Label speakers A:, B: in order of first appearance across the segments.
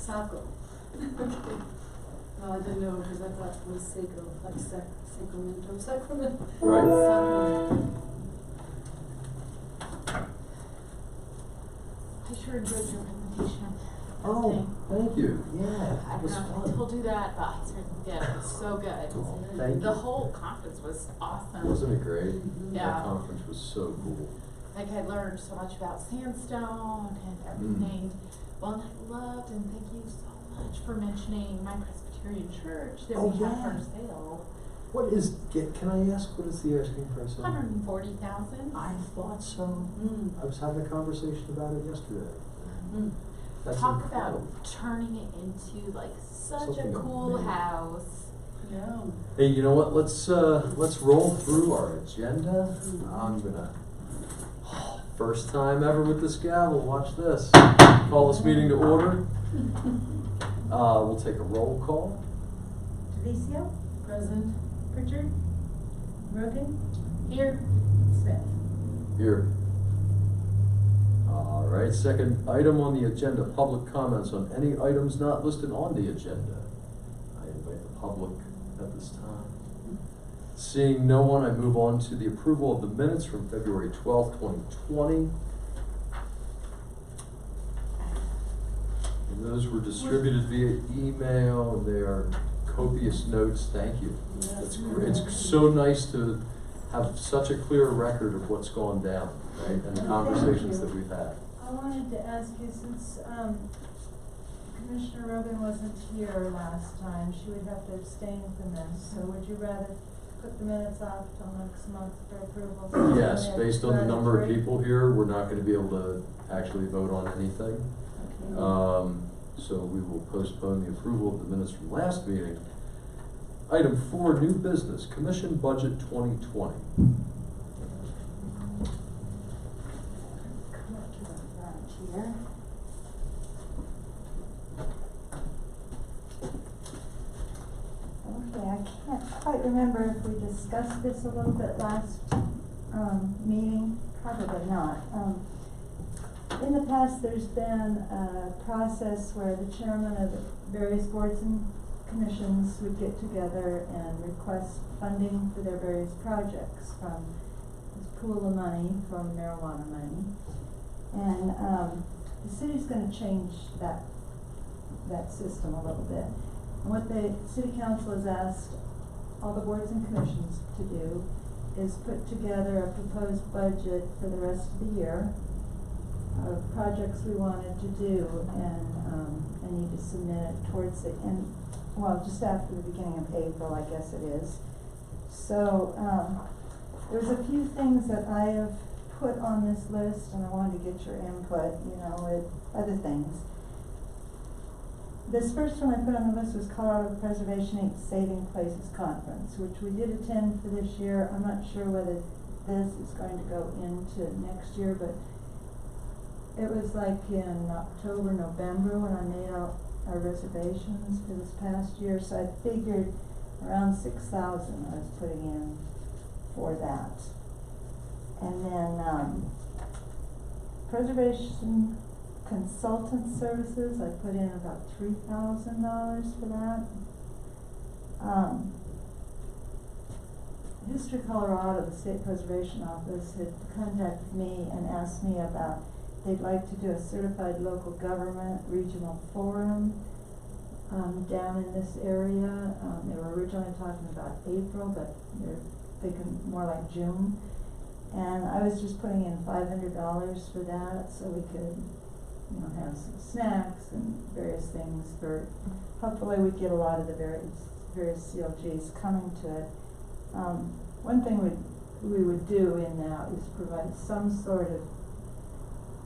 A: Saco. Okay. No, I didn't know because I thought it was Seco, like Sacramento, Sacramento.
B: Right.
A: Saco.
C: I sure enjoyed your presentation.
B: Oh, thank you. Yeah,
C: I
B: it was
C: don't know if I
B: fun.
C: told you that, but I certainly did. It was so good.
B: Oh, thank you.
C: The whole conference was awesome.
B: Wasn't it great?
C: Yeah.
B: That conference was so cool.
C: Like I learned so much about sandstone and everything. Well, and I loved, and thank you so much for mentioning my Presbyterian church that
B: Oh,
C: we have
B: yeah.
C: for sale.
B: What is, can I ask, what is the asking price on it?
C: 140,000.
B: I thought so.
A: Mm.
B: I was having a conversation about it yesterday.
A: Mm.
B: That's
C: Talk
B: incredible.
C: about turning it into like such
B: Something
C: a cool
B: amazing.
C: house.
A: Yeah.
B: Hey, you know what? Let's roll through our agenda. I'm gonna, first time ever with this gavel. Watch this. Call this meeting to order. We'll take a roll call.
D: Felicio,
A: Present.
D: Pritchard, Rogan,
C: Here.
D: Smith.
B: Here. All right, second item on the agenda, public comments on any items not listed on the agenda. I invite the public at this time. Seeing no one, I move on to the approval of the minutes from February 12th, 2020. And those were distributed via email, and they are copious notes. Thank you.
A: Yes.
B: It's great. It's so nice to have such a clear record of what's gone down, right, and the conversations that we've had.
D: I wanted to ask you, since Commissioner Rogan wasn't here last time, she would have to abstain from this, so would you rather put the minutes off till next month for approval?
B: Yes, based on the number of people here, we're not gonna be able to actually vote on anything.
D: Okay.
B: So we will postpone the approval of the minutes from last meeting. Item 4, new business, Commission Budget 2020.
D: Come up to the front here. Okay, I can't quite remember if we discussed this a little bit last meeting, probably not. In the past, there's been a process where the chairman of the various boards and commissions would get together and request funding for their various projects from this pool of money, from marijuana money. And the city's gonna change that system a little bit. And what the city council has asked all the boards and commissions to do is put together a proposed budget for the rest of the year of projects we wanted to do, and I need to submit it towards the end, well, just after the beginning of April, I guess it is. So, there's a few things that I have put on this list, and I wanted to get your input, you know, with other things. This first one I put on the list was Colorado Preservation Inc. Saving Places Conference, which we did attend for this year. I'm not sure whether this is going to go into next year, but it was like in October, November when I made out our reservations for this past year, so I figured around 6,000 I was putting in for that. And then preservation consultant services, I put in about $3,000 for that. History Colorado, the State Preservation Office, had contacted me and asked me about, they'd like to do a certified local government regional forum down in this area. They were originally talking about April, but they're thinking more like June. And I was just putting in $500 for that, so we could, you know, have some snacks and various things for, hopefully we'd get a lot of the various CLGs coming to it. One thing we would do in that is provide some sort of,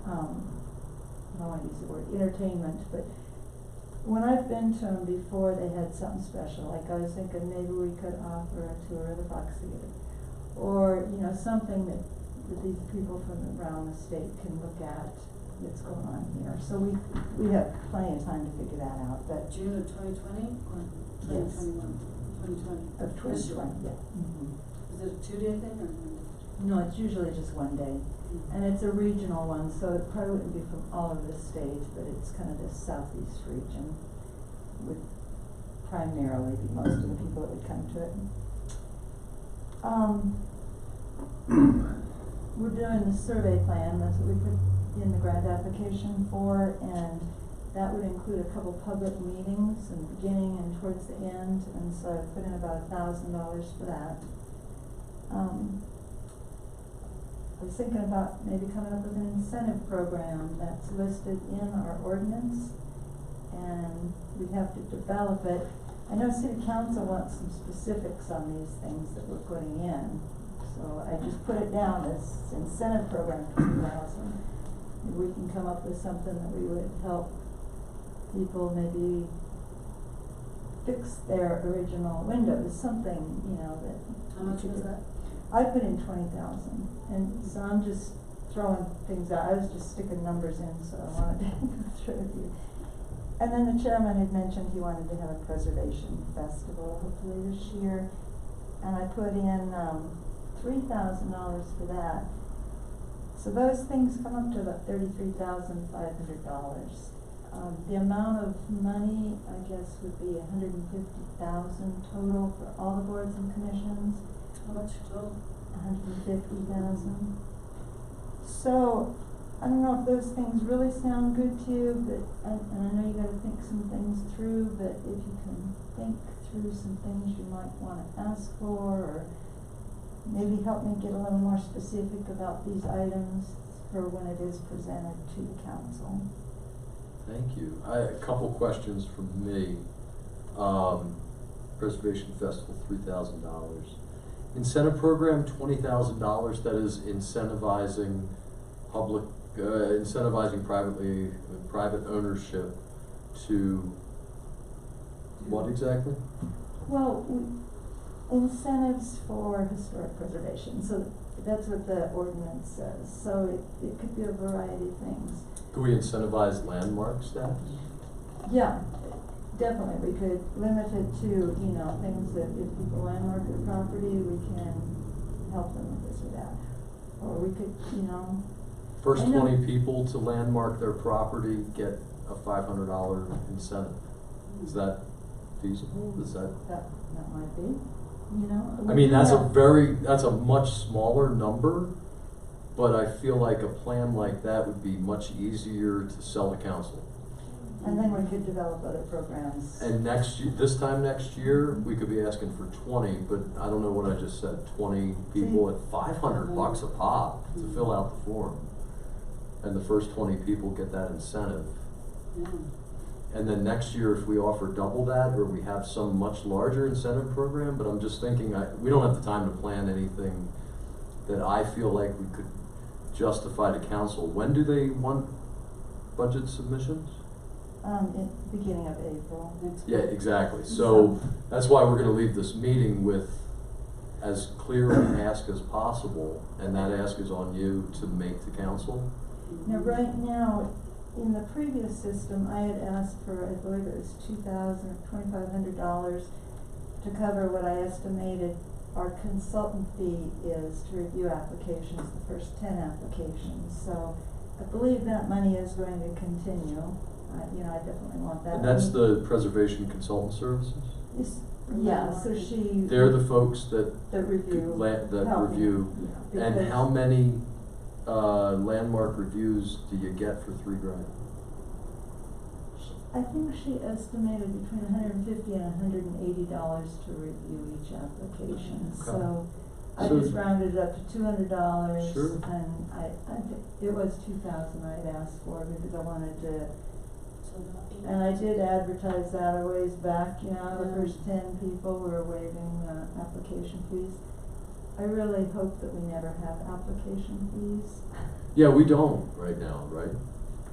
D: I don't want to use the word entertainment, but when I've been to them before, they had something special. Like I was thinking maybe we could offer a tour of the Fox Theater, or you know, something that these people from around the state can look at that's going on here. So we have plenty of time to figure that out. But
A: June of 2020 or 2021? 2020.
D: Of 2020, yeah.
A: Is it a 2-day thing or?
D: No, it's usually just one day. And it's a regional one, so it probably wouldn't be from all over the state, but it's kind of the southeast region would primarily be most of the people that would come to it. We're doing the survey plan, that's what we put in the grant application for, and that would include a couple public meetings in the beginning and towards the end, and so I put in about $1,000 for that. I was thinking about maybe coming up with an incentive program that's listed in our ordinance, and we'd have to develop it. I know City Council wants some specifics on these things that we're putting in, so I just put it down as incentive program for 2,000. Maybe we can come up with something that we would help people maybe fix their original windows, something, you know, that.
A: How much was that?
D: I put in 20,000, and so I'm just throwing things out. I was just sticking numbers in, so I wanted to go through with you. And then the chairman had mentioned he wanted to have a preservation festival hopefully this year, and I put in $3,000 for that. So those things come up to about $33,500. The amount of money, I guess, would be $150,000 total for all the boards and commissions.
A: How much total?
D: 150,000. So, I don't know if those things really sound good to you, but, and I know you gotta think some things through, but if you can think through some things you might wanna ask for, or maybe help me get a little more specific about these items for when it is presented to the council.
B: Thank you. A couple questions from me. Preservation Festival, $3,000. Incentive program, $20,000. That is incentivizing public, incentivizing private ownership to what exactly?
D: Well, incentives for historic preservation, so that's what the ordinance says. So it could be a variety of things.
B: Could we incentivize landmark status?
D: Yeah, definitely. We could limit it to, you know, things that if people landmark their property, we can help them with this or that. Or we could, you know.
B: First 20 people to landmark their property get a $500 incentive. Is that feasible? Is that?
D: That might be, you know.
B: I mean, that's a much smaller number, but I feel like a plan like that would be much easier to sell to council.
D: And then we could develop other programs.
B: And this time next year, we could be asking for 20, but I don't know what I just said, 20 people at $500 a pop to fill out the form. And the first 20 people get that incentive.
A: Yeah.
B: And then next year, if we offer double that, or we have some much larger incentive program, but I'm just thinking, we don't have the time to plan anything that I feel like we could justify to council. When do they want budget submissions?
D: In the beginning of April.
B: Yeah, exactly. So that's why we're gonna leave this meeting with as clear an ask as possible, and that ask is on you to make to council.
D: Now, right now, in the previous system, I had asked for, I believe it was $2,000 or $2,500 to cover what I estimated our consultant fee is to review applications, the first 10 applications. So I believe that money is going to continue. You know, I definitely want that.
B: And that's the Preservation Consultant Services?
D: Yeah, so
B: They're the folks that
D: review.
B: review.
D: Yeah,
B: and how many landmark reviews do you get for $3,000?
D: I think she estimated between $150 and $180 to review each application.
B: Okay.
D: So I just rounded it up to $200.
B: Sure.
D: And I it was $2,000 I'd asked for because I wanted to. And I did advertise that a ways back, you know, the first 10 people were waiving application fees. I really hope that we never have application fees.
B: Yeah, we don't right now, right?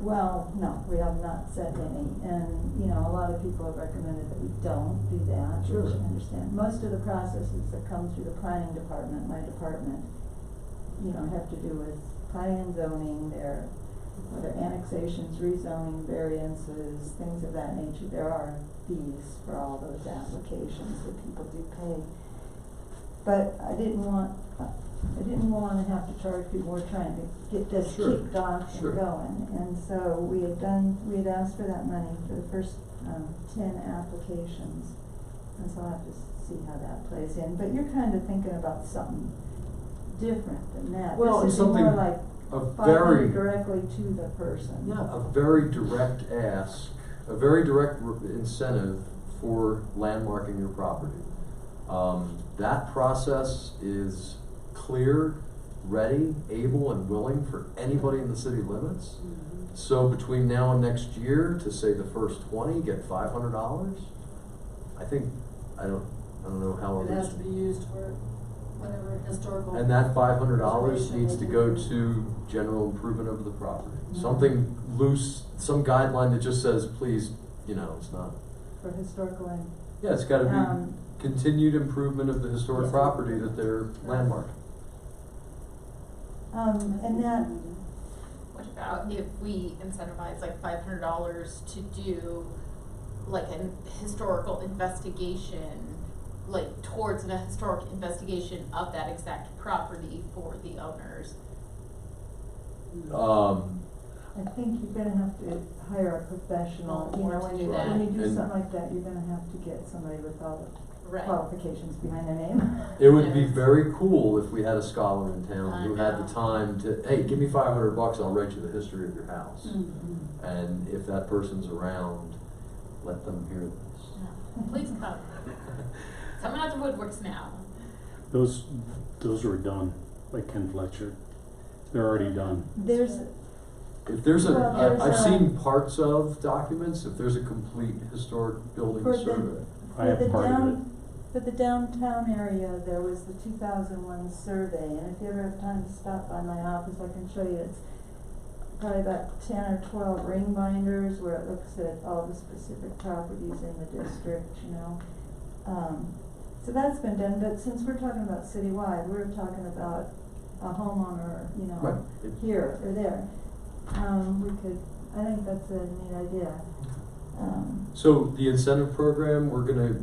D: Well, no, we have not set any, and, you know, a lot of people have recommended that we don't do that,
B: Sure.
D: which I understand. Most of the processes that come through the planning department, my department, you know, have to do with planning and zoning, whether annexations, rezoning, variances, things of that nature. There are fees for all those applications that people do pay. but I didn't wanna have to charge people. We're trying to get this
B: Sure.
D: kicked off
B: Sure.
D: and going. And so we had asked for that money for the first, 10 applications. And so I'll have to see how that plays in. But you're kind of thinking about something different than that.
B: Well,
D: This
B: it's
D: would be more
B: something
D: like
B: a
D: 500
B: very,
D: directly to the person.
B: yeah, a very direct ask, a very direct incentive for landmarking your property. That process is clear, ready, able, and willing for anybody in the city limits. So between now and next year, to say the first 20 get $500, I think, I don't know how
A: It
B: others.
A: has to be used for whatever historical.
B: And that $500
A: preservation
B: needs to go to general improvement of the property. Something loose, some guideline that just says, please, it's not,
D: For historical and,
B: yeah, it's gotta
D: Um,
B: be continued improvement of the historic
A: Yes.
B: property that they're landmarking.
D: and that,
C: What about if we incentivize like $500 to do like an historical investigation, like towards a historic investigation of that exact property for the owners?
D: I think you're gonna have to hire a professional,
C: Or to do that.
D: when you do
B: And-
D: something like that, you're gonna have to get somebody with all the
C: Right.
D: qualifications behind their name.
B: It would be
C: Yeah.
B: very cool if we had a scholar in town
C: I
B: who had
C: know.
B: the time to, hey, give me $500, I'll write you the history of your house.
A: Mhm.
B: And if that person's around, let them hear this.
C: Yeah. Please come. Coming out the woodworks now.
E: Those were done by Ken Fletcher. They're already done.
D: There's,
B: If there's
D: Well, there's
B: I've
D: a-
B: seen parts of documents, if there's a complete historic building
D: For the-
B: survey.
E: I have part of it.
D: for the downtown area, there was the 2001 survey, and if you ever have time to stop by my office, I can show you. It's probably about 10 or 12 ring binders where it looks at all the specific properties in the district, So that's been done, but since we're talking about citywide, we're talking about a homeowner,
B: Right. It-
D: here or there. I think that's a neat idea.
B: So the incentive program, we're gonna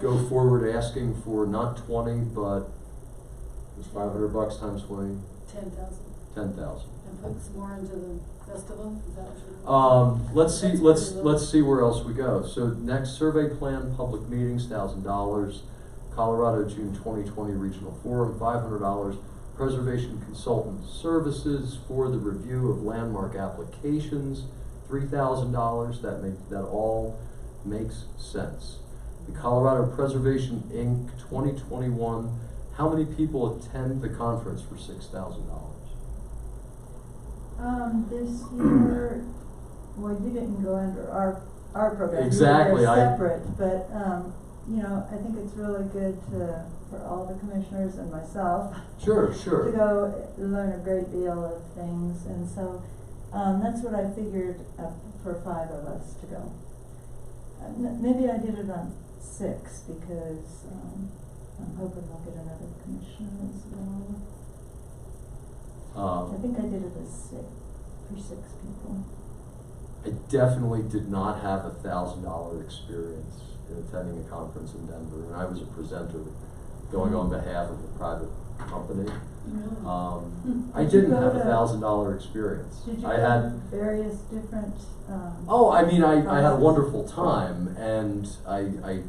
B: go forward asking for not 20, but it's $500 times 20,
A: 10,000,
B: 10,000.
A: and put some more into the festival, is that what you're?
B: Let's see,
A: That's
B: let's
A: pretty low.
B: see where else we go. So next survey plan, public meetings, $1,000. Colorado June 2020 Regional Forum, $500. Preservation consultant services for the review of landmark applications, $3,000. That all makes sense. The Colorado Preservation Inc. 2021, how many people attend the conference for $6,000?
D: This year, well, you didn't go under our program.
B: Exactly,
D: They're
B: I-
D: separate, but, I think it's really good for all the commissioners and myself
B: Sure,
D: to
B: sure.
D: go learn a great deal of things, and so, that's what I figured, for 5 of us to go. Maybe I did it on 6, because, I'm hoping we'll get another commissioner as well. I think I did it as 6, for 6 people.
B: I definitely did not have $1,000 experience in attending a conference in Denver, and I was a presenter going on behalf of a private company. I
D: Did you
B: didn't
D: go
B: have
D: to-
B: $1,000 experience.
D: Did you
B: I
D: go
B: had,
D: to various different,
B: oh, I mean, I had a
D: classes?
B: wonderful time, and I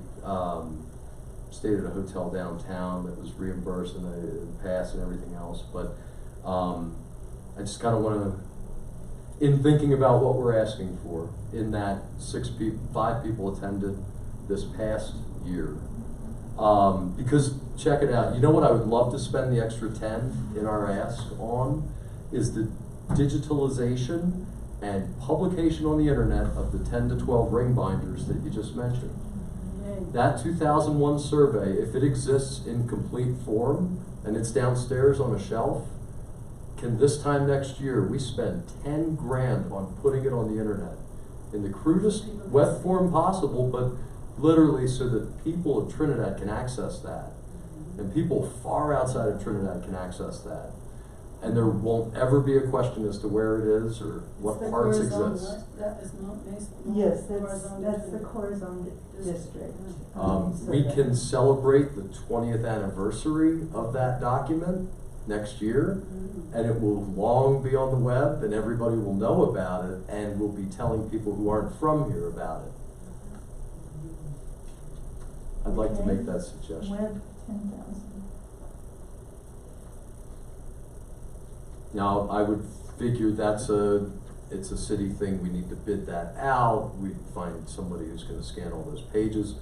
B: stayed at a hotel downtown that was reimbursed in the past and everything else, but I just kind of want to, in thinking about what we're asking for, in that 5 people attended this past year. Because check it out, you know what I would love to spend the extra 10 in our ask on is the digitalization and publication on the internet of the 10 to 12 ring binders that you just mentioned.
A: Yay.
B: That 2001 survey, if it exists in complete form and it's downstairs on a shelf, can this time next year we spend 10 grand on putting it on the internet in the crudest web form possible, but literally so that people of Trinidad can access that, and people far outside of Trinidad can access that. And there won't ever be a question as to where it is or what
A: The
B: parts
A: Corazon,
B: exist.
A: that is not Mason.
D: Yes,
A: Corazon
D: that's the
A: District.
D: Corazon District. So
B: We
D: that-
B: can celebrate the 20th anniversary of that document next year,
A: Mhm.
B: and it will long be on the web, and everybody will know about it, and we'll be telling people who aren't from here about it. I'd like to
D: Okay.
B: make that suggestion.
D: Web 10,000.
B: Now, I would figure it's a city thing, we need to bid that out, we'd find somebody who's gonna scan all those pages.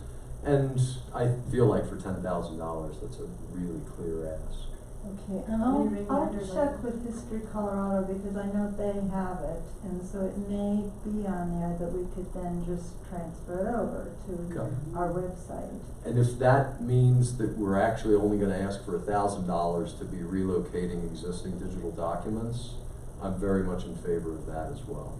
B: And I feel like for $10,000, that's a really clear ask.
D: Okay,
A: How
D: and
A: many
D: I'll
A: reminders are
D: check
A: there?
D: with History Colorado because I know they have it, and so it may be on there that we could then just transfer it over to
B: Okay.
D: our website.
B: And if that means that we're actually only gonna ask for $1,000 to be relocating existing digital documents, I'm very much in favor of that as well.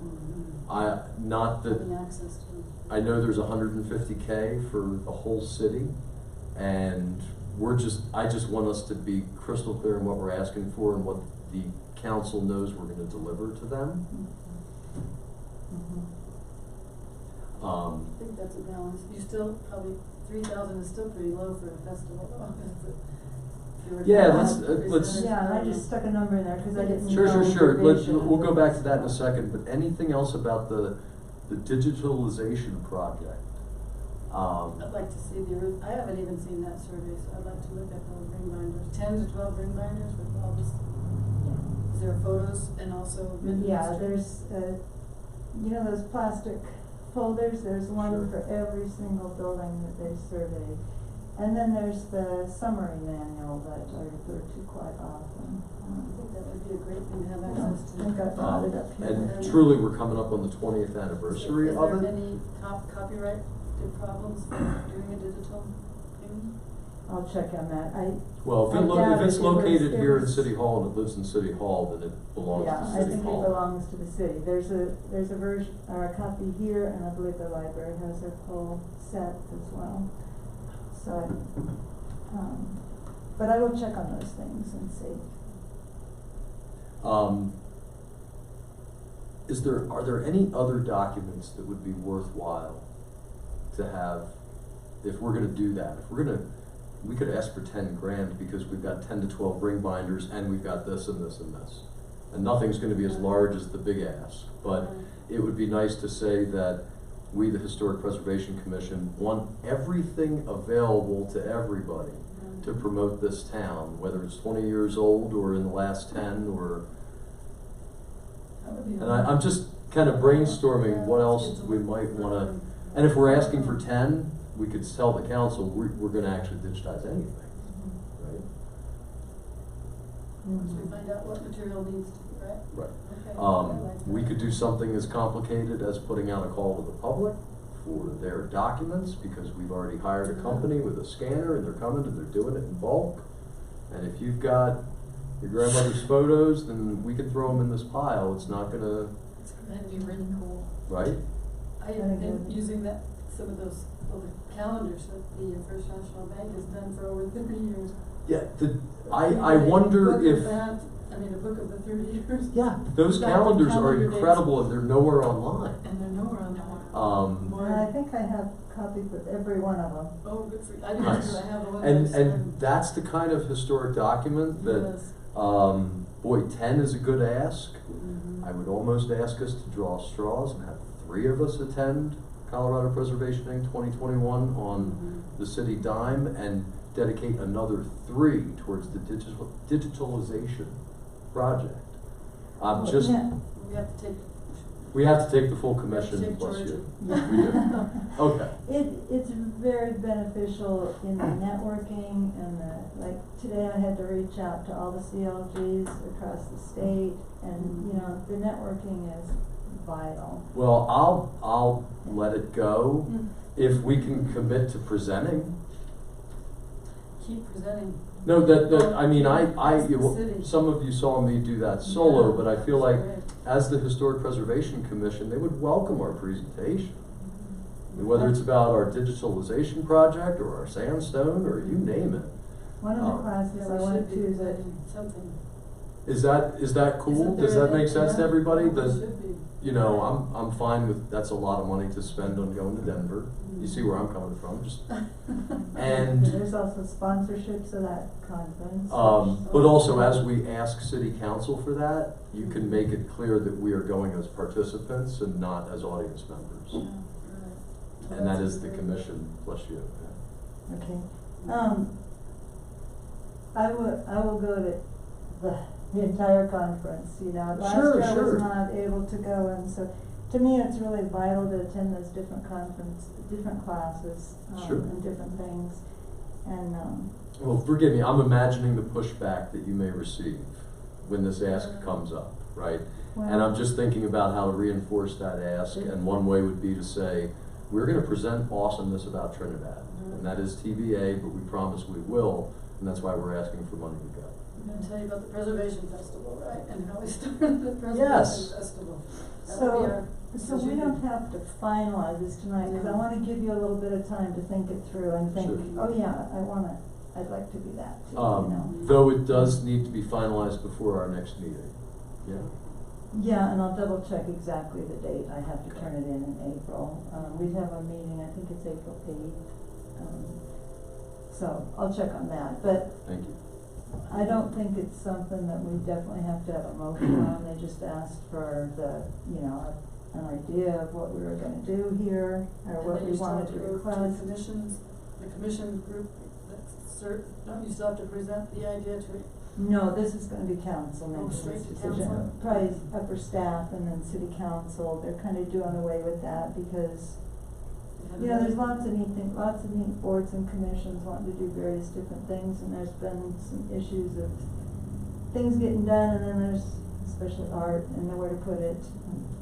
B: Not that,
A: Having access to.
B: I know there's 150K for the whole city, and I just want us to be crystal clear in what we're asking for and what the council knows we're gonna deliver to them.
D: Mhm.
A: I think that's a balance. You still, probably 3,000 is still pretty low for a festival. If you were
B: Yeah,
A: to
B: let's-
A: have
B: let's-
A: percentage
D: Yeah, and I
A: value.
D: just stuck a number in there because I didn't
B: Sure,
D: know
B: sure,
D: the
B: sure,
D: division
B: we'll
D: of
B: go
D: it.
B: back to that in a second, but anything else about the digitalization project?
A: I'd like to see I haven't even seen that survey, so I'd like to look at those ring binders, 10 to 12 ring binders with all this. Is there photos and also?
D: Yeah, there's, you know those plastic folders, there's one
B: Sure.
D: for every single building that they surveyed. And then there's the summary manual that I refer to quite often.
A: I think that would be a great thing to have
D: I
A: access to.
D: think I brought it up here.
B: And truly, we're coming up on the 20th anniversary of
A: Is there
B: it.
A: any copyright problems for doing a digital thing?
D: I'll check on that.
B: Well,
D: I
B: if
D: doubt
B: it's
D: it.
B: located
D: It
B: here in
D: was-
B: City Hall and it lives in City Hall, then it belongs
D: Yeah,
B: to
D: I
B: City
D: think
B: Hall.
D: it belongs to the city. There's a version, or a copy here, and I believe the library has a full set as well. So, but I will check on those things and see.
B: Are there any other documents that would be worthwhile to have, if we're gonna do that? We could ask for 10 grand because we've got 10 to 12 ring binders and we've got this and this and this. And nothing's gonna be as large as the big ask, but it would be nice to say that we, the Historic Preservation Commission, want everything available to everybody to promote this town, whether it's 20 years old or in the last 10 or.
A: That would be.
B: And I'm just kind of brainstorming what else we might wanna, and if we're asking for 10, we could tell the council, we're gonna actually digitize anything, right?
A: Once we find out what material needs to be, right?
B: Right.
A: Okay. I like
B: We
A: that.
B: could do something as complicated as putting out a call to the public for their documents, because we've already hired a company with a scanner, and they're coming and they're doing it in bulk. And if you've got your grandmother's photos, then we can throw them in this pile, it's not gonna,
C: That'd be really cool.
B: right?
A: I have been using some of those calendars that the First National Bank has done for over 30 years.
B: Yeah, I wonder
A: Book of
B: if,
A: that, I mean, a book of the 30 years.
B: yeah, those
A: Got the
B: calendars are
A: calendar dates.
B: incredible and they're nowhere online.
A: And they're nowhere on that.
D: And I think I have copies of every one of them.
A: Oh, good for you. I didn't,
B: Nice.
A: I have the one
B: And,
A: that's.
B: and that's the kind of historic document that,
A: Yes.
B: boy, 10 is a good ask.
A: Mhm.
B: I would almost ask us to draw straws and have 3 of us attend Colorado Preservation Inc. 2021 on
A: Mhm.
B: the city dime and dedicate another 3 towards the digitalization project. Just,
D: Yeah.
A: We have to take.
B: the full commission
A: take
B: plus
A: charge
B: you.
A: of-
B: We do. Okay.
D: It's very beneficial in the networking and like today I had to reach out to all the CLGs across the state and, you know, the networking is vital.
B: Well, I'll let it go if we can commit to presenting.
A: Keep presenting.
B: No, I mean,
A: As the city.
B: some of you saw me do that solo,
A: Yeah,
B: but I feel like
A: that's
B: as the Historic Preservation Commission, they would welcome our presentation. Whether it's about our digitalization project or our sandstone or you name it.
D: One of the
B: Oh.
D: classes
A: Yeah,
D: I
A: we
D: went
A: should be
D: to that
A: presenting something.
B: Is that cool?
A: Isn't
B: Does
A: there
B: that make sense to
A: yeah,
B: everybody?
A: well, it
B: That,
A: should be.
B: you know, I'm fine with, that's a lot of money to spend on going to Denver. You see where I'm coming from, just, and,
D: There's also sponsorships of that conference.
B: but also as we ask city council for that, you can make it clear that we are going as participants and not as audience
A: Yeah,
B: members.
A: right. Well,
B: And that
A: that's
B: is the
A: great.
B: commission plus you.
D: Okay, I will go to the entire conference, you know, last
B: Sure,
D: year I was
B: sure.
D: not able to go, and so, to me, it's really vital to attend those different different classes,
B: Sure.
D: and different things, and,
B: Well, forgive me, I'm imagining the pushback that you may receive when this ask comes up, right? And I'm just thinking about how to reinforce that ask, and one way would be to say, we're gonna present awesomeness about Trinidad. And that is TBA, but we promise we will, and that's why we're asking for money to go.
A: I'm gonna tell you about the Preservation Festival, right, and how we started the Preservation
B: Yes.
A: Festival. That would be our-
D: so we don't have to finalize this tonight, cause I
A: No.
D: wanna give you a little bit of time to think it through and think,
B: Sure.
D: oh yeah, I'd like to do that too, you know?
B: Though it does need to be finalized before our next meeting, yeah.
D: Yeah, and I'll double check exactly the date, I have to turn it in April. We have a meeting, I think it's April 8th, so I'll check on that, but
B: Thank you.
D: I don't think it's something that we definitely have to have a motion on, they just asked for an idea of what we were gonna do here, or
A: And
D: what
A: then
D: we
A: you still
D: wanted
A: have
D: to
A: go
D: request.
A: commissions, the commission group, don't you still have to present the idea to it?
D: No, this is gonna be council
A: Oh,
D: making
A: straight
D: this
A: to
D: decision,
A: council?
D: probably upper staff and then city council, they're kinda doing away with that because you know, there's lots of neat boards and commissions wanting to do various different things, and there's been some issues of things getting done, and then there's especially art and nowhere to put it,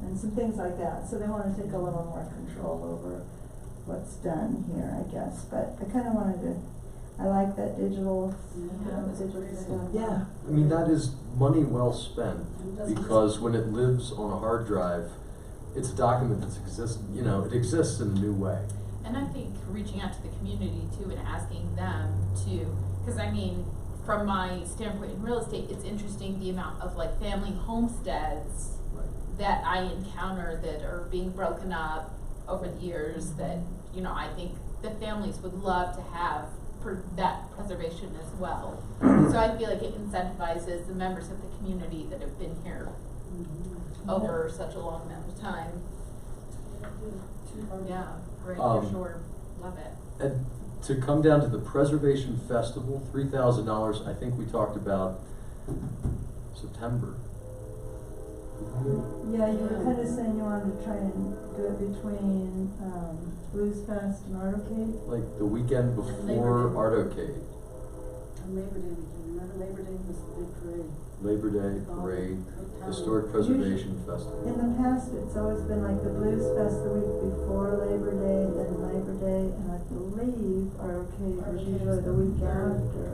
D: and some things like that, so they wanna take a little more control over what's done here, I guess, but I kinda wanted to, I like that digital,
A: Yeah, that's
D: digital
A: great
D: stuff,
A: stuff.
D: yeah.
B: I mean, that is money well spent,
A: And doesn't-
B: because when it lives on a hard drive, it's a document that's it exists in a new way.
C: And I think reaching out to the community too and asking them to, cause I mean, from my standpoint in real estate, it's interesting the amount of like family homesteads
B: Right.
C: that I encounter that are being broken up over the years that, you know, I think the families would love to have for that preservation as well. So I feel like it incentivizes the members of the community that have been here
A: Mhm.
C: over such a long amount of time. Yeah, great, for sure, love it.
B: And to come down to the Preservation Festival, $3,000, I think we talked about September.
D: Yeah, you were kinda saying you wanted to try and do it between, Blues Fest and Arcade.
B: Like the weekend before
A: Labor Day.
B: Artocade,
A: And Labor Day weekend, remember Labor Day was the big parade?
B: Labor Day, parade, Historic Preservation Festival.
D: In the past, it's always been like the Blues Fest the week before Labor Day, then Labor Day, and I believe Arcade was usually the week after.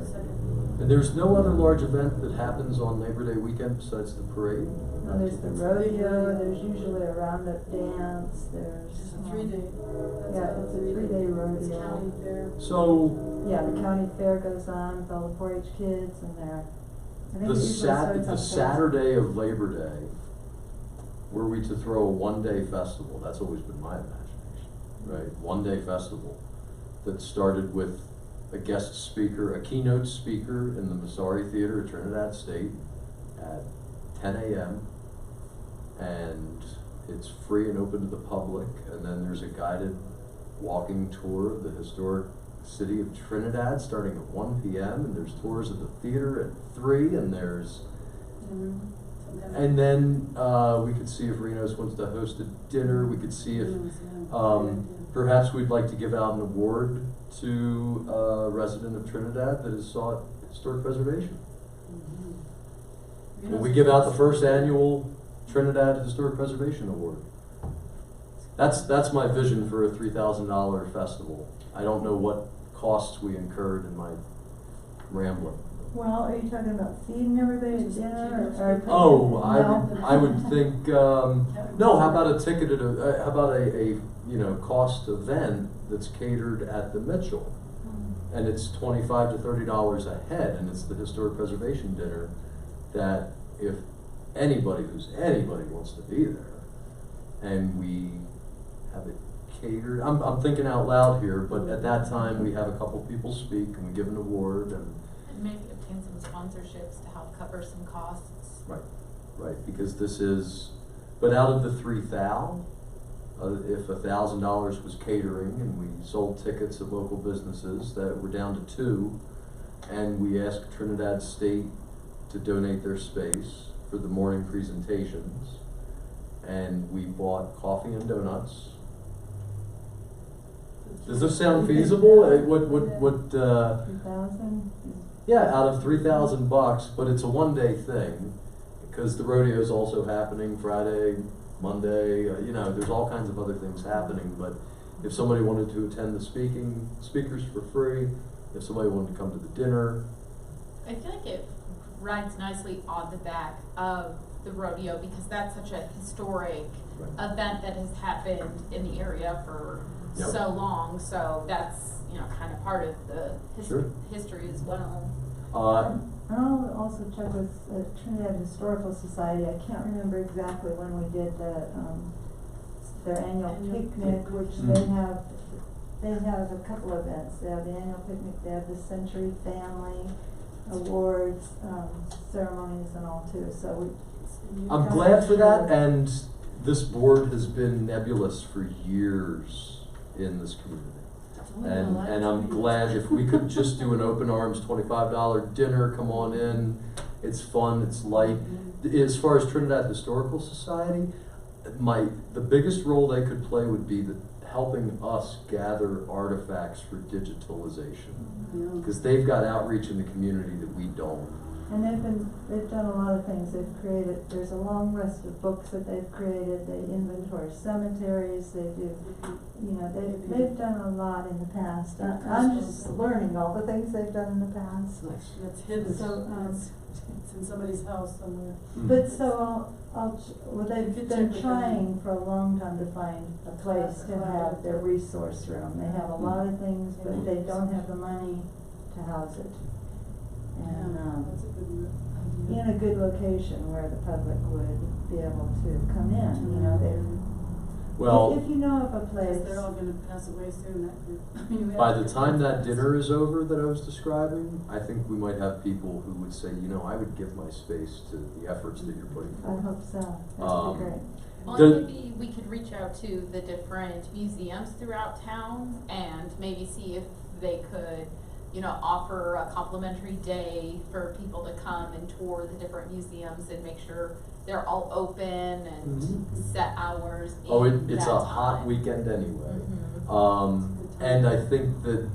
B: And there's no other large event that happens on Labor Day weekend besides the parade?
D: No, there's the rodeo, there's usually a roundup dance, there's.
A: It's a 3-day.
D: Yeah, it's a 3-day
A: It's
D: rodeo.
A: county fair.
B: So,
D: Yeah, the county fair goes on with all the 4-H kids and they're, I think it
B: the
D: usually starts on
B: the
D: Thursday.
B: Saturday of Labor Day, were we to throw a one-day festival, that's always been my imagination, right? One-day festival that started with a guest speaker, a keynote speaker in the Massari Theater at Trinidad State at 10 a.m. And it's free and open to the public, and then there's a guided walking tour of the historic city of Trinidad starting at 1 p.m. and there's tours of the theater at 3, and there's and then we could see if Reno's wants to host a dinner. We could see if perhaps we'd like to give out an award to a resident of Trinidad that has sought historic preservation.
A: Mm-hmm.
B: And we give out the first annual Trinidad Historic Preservation Award. That's my vision for a $3,000 festival. I don't know what costs we incurred in my rambling.
D: Well, are you talking about feeding everybody at dinner or?
B: Oh,
D: No.
B: I would think, no, how about a ticket at how about a cost event that's catered at the Mitchell? And it's $25 to $30 a head, and it's the historic preservation dinner that if anybody wants to be there, and we have it catered, I'm thinking out loud here, but at that time, we have a couple people speak, and we give an award, and
C: maybe obtain some sponsorships to help cover some costs.
B: right, because this is, but out of the 3,000, if $1,000 was catering, and we sold tickets at local businesses, that we're down to 2, and we asked Trinidad State to donate their space for the morning presentations, and we bought coffee and donuts. Does this sound feasible? What,
D: 3,000?
B: yeah, out of $3,000, but it's a one-day thing, because the rodeo is also happening Friday, Monday, there's all kinds of other things happening, but if somebody wanted to attend the speakers for free, if somebody wanted to come to the dinner.
C: I feel like it rides nicely on the back of the rodeo because that's such a historic
B: Right.
C: event that has happened in the area for
B: Yep.
C: so long, so that's, kind of part of the
B: Sure.
C: history as well.
D: I'll also check with Trinidad Historical Society. I can't remember exactly when we did their annual picnic, which they have a couple events. They have the annual picnic, they have the Century Family Awards, ceremonies and all too, so
B: I'm glad for that, and this board has been nebulous for years in this community. And I'm glad if we could just do an open arms $25 dinner, come on in, it's fun, it's light. As far as Trinidad Historical Society, the biggest role they could play would be helping us gather artifacts for digitalization. Because they've got outreach in the community that we don't.
D: And they've done a lot of things. There's a long list of books that they've created. They inventory cemeteries. They do, they've done a lot in the past. I'm just learning all the things they've done in the past.
B: Nice.
A: That's hidden,
D: So,
A: it's in somebody's house somewhere.
D: But so they've
A: You could
D: been
A: check with
D: trying
A: them.
D: for a long time to find a place to have their resource room. They have a lot of things, but they don't have the money to house it. And,
A: That's a good
D: in
A: idea.
D: a good location where the public would be able to come in,
B: Well,
D: if you know of a place.
A: Because they're all gonna pass away soon, that group. I mean, we
B: by
A: have
B: the
A: to-
B: time that dinner is over that I was describing, I think we might have people who would say, I would give my space to the efforts that you're putting
D: I
B: forth.
D: hope so, that'd
B: Um,
D: be great.
C: Well,
B: The-
C: maybe we could reach out to the different museums throughout town and maybe see if they could, offer a complimentary day for people to come and tour the different museums and make sure they're all open and
B: Mhm.
C: set hours.
B: Oh,
C: in
B: it's
C: that
B: a hot
C: time.
B: weekend anyway.
C: Mhm.
B: And I think that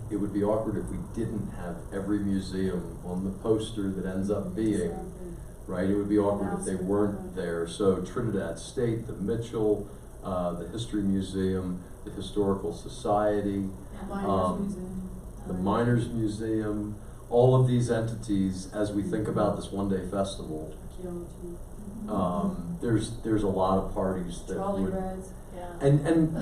B: it would be awkward if we didn't have every museum on the poster that ends up being,
A: Exactly.
B: right? It would be awkward if they weren't there. So Trinidad State, the Mitchell, the History Museum, the Historical Society,
A: Miners Museum.
B: the Miners Museum, all of these entities, as we think about this one-day festival,
A: Archaeology.
B: there's a lot of parties that
A: Trolley
B: would.
A: rides.
C: Yeah.
B: And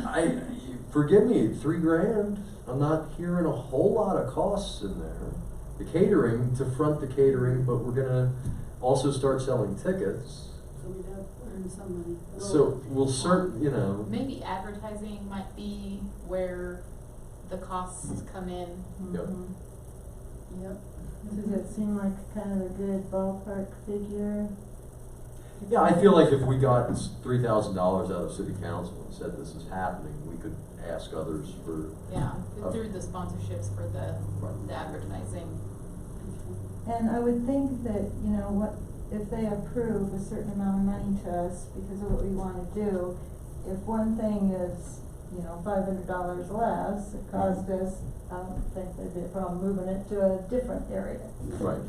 B: forgive me, $3,000, I'm not hearing a whole lot of costs in there. The catering, to front the catering, but we're gonna also start selling tickets.
A: So we'd have to earn some money.
B: So we'll
C: Maybe advertising might be where the costs come in.
B: Yep.
D: Mhm.
A: Yep.
D: Does it seem like kind of a good ballpark figure?
B: Yeah, I feel like if we got $3,000 out of city council and said this is happening, we could ask others for.
C: Yeah, through the sponsorships for the advertising.
D: And I would think that, if they approve a certain amount of money to us because of what we wanna do, if one thing is, $500 less, it cost us, I don't think there'd be a problem moving it to a different area.
B: Right.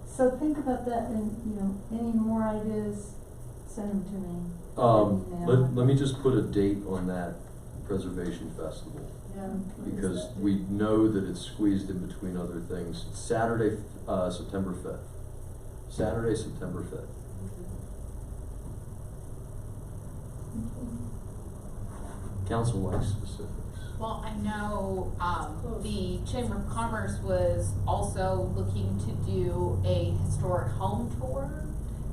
D: So think about that and, any more ideas, send them to me.
B: Let me just put a date on that preservation festival,
A: Yeah.
B: because we know that it's squeezed in between other things. It's Saturday, September 5th. Saturday, September 5th. Council likes specifics.
C: Well, I know,
A: Close.
C: the Chamber of Commerce was also looking to do a historic home tour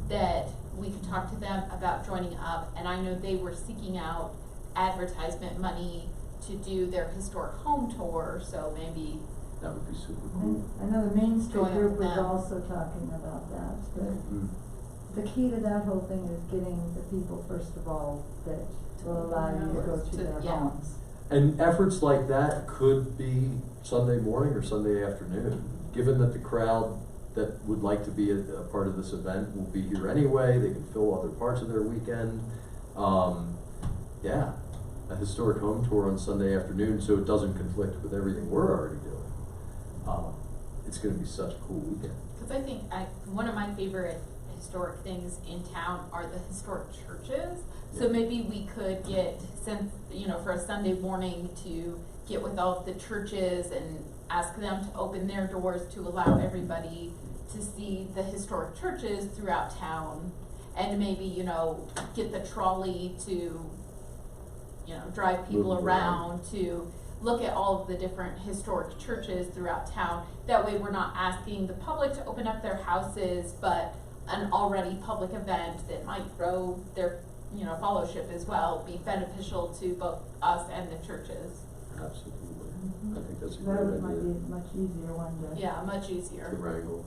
C: that we could talk to them about joining up, and I know they were seeking out advertisement money to do their historic home tour, so maybe,
B: That would be super cool.
D: And I know the Main Street
C: Going
D: group
C: with
D: was
C: them.
D: also talking about that, but
B: Mm.
D: the key to that whole thing is getting the people, first of all, that will allow you to go to their
C: yeah.
D: homes.
B: And efforts like that could be Sunday morning or Sunday afternoon, given that the crowd that would like to be a part of this event will be here anyway, they can fill other parts of their weekend. Yeah, a historic home tour on Sunday afternoon, so it doesn't conflict with everything we're already doing. It's gonna be such a cool weekend.
C: cause I think one of my favorite historic things in town are the historic churches. So
B: Yeah.
C: maybe we could get, since, for a Sunday morning to get with all of the churches and ask them to open their doors to allow everybody to see the historic churches throughout town. And maybe, get the trolley to, drive people
B: Move them
C: around to look at all of the different historic churches throughout town. That way we're not asking the public to open up their houses, but an already public event that might grow their, fellowship as well, be beneficial to both us and the churches.
B: Absolutely. I think that's a
D: That
B: great
D: might be
B: idea
D: a much easier one to.
C: Yeah, much
B: to
C: easier.
B: wrangle.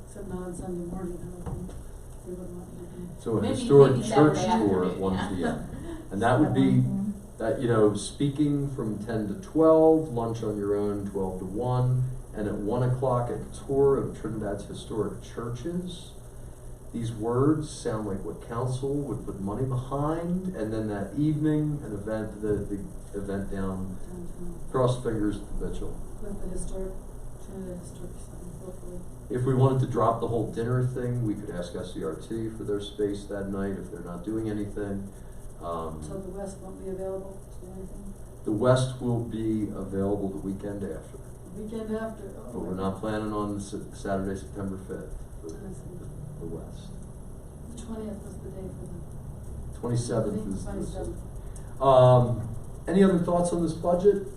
A: Except not on Sunday morning, I don't think they would want to do.
B: So a
C: Maybe-
B: historic
C: maybe
B: church
C: Saturday
B: tour at
C: afternoon,
B: one
C: yeah.
B: PM. And that would be,
D: Mhm.
B: speaking from 10 to 12, lunch on your own 12 to 1, and at 1 o'clock a tour of Trinidad's historic churches. These words sound like what council would put money behind, and then that evening, an event, the event down,
A: Downtown.
B: cross fingers at the Mitchell.
A: With the historic, Trinidad Historic Society, hopefully.
B: If we wanted to drop the whole dinner thing, we could ask SCRT for their space that night if they're not doing anything.
A: So the West won't be available to do anything?
B: The West will be available the weekend after,
A: The weekend after, oh.
B: but we're not planning on Saturday, September 5th for
A: I see.
B: the West.
A: The 20th was the day for the.
B: 27th is
A: 27th.
B: Any other thoughts on this budget?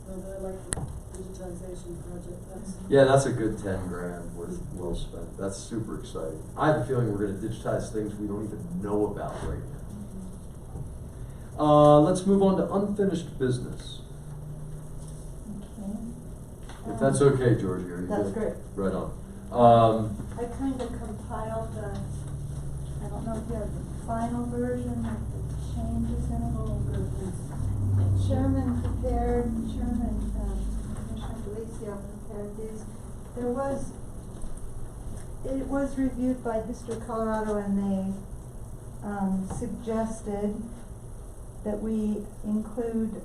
A: Well, I like the digitization project, that's.
B: Yeah, that's a good 10 grand worth well spent. That's super exciting. I have a feeling we're gonna digitize things we don't even know about right now. Let's move on to unfinished business.
D: Okay.
B: If that's okay, Georgie, are you good?
D: That's great.
B: Right on.
D: I kind of compiled I don't know if you have the final version of the changes in it.
A: Oh, good, yes.
D: Chairman Commissioner Delicio prepared these. It was reviewed by District Colorado, and they suggested that we include,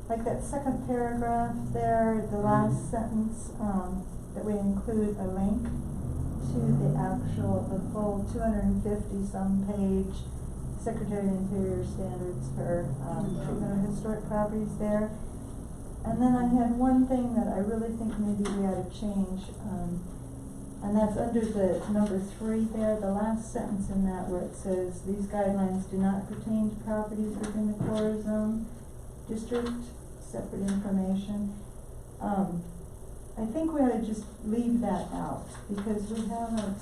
D: like that second paragraph there, the last sentence, that we include a link to the full 250 some page Secretary of Interior standards for treatment of historic properties there. And then I had one thing that I really think maybe we ought to change, and that's under the number 3 there, the last sentence in that where it says, these guidelines do not pertain to properties within the core zone district, separate information. I think we ought to just leave that out, because we haven't,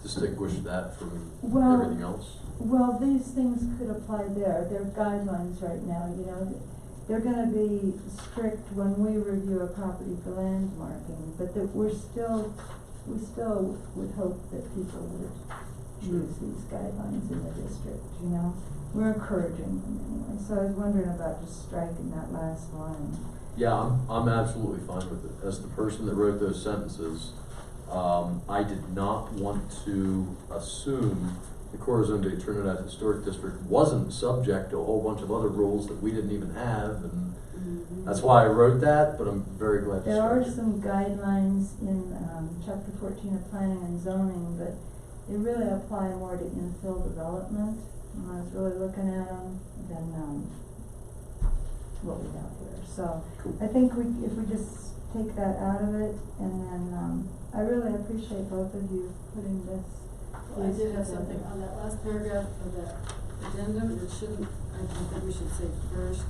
B: Distinguish that from
D: Well-
B: everything else.
D: well, these things could apply there, they're guidelines right now, they're gonna be strict when we review a property for landmarking, but that we still would hope that people would use these guidelines in the district, We're encouraging them anyway, so I was wondering about just striking that last line.
B: Yeah, I'm absolutely fine with it. As the person that wrote those sentences, I did not want to assume the Corazon de Trinidad Historic District wasn't subject to a whole bunch of other rules that we didn't even have, and that's why I wrote that, but I'm very glad to
D: There are
B: strike it.
D: some guidelines in chapter 14 of planning and zoning, but they really apply more to infill development. When I was really looking at them, than what we have here. So
B: Cool.
D: I think if we just take that out of it, and then I really appreciate both of you putting this.
A: Well, I did have something on that last paragraph of that addendum, it shouldn't, I think we should say first,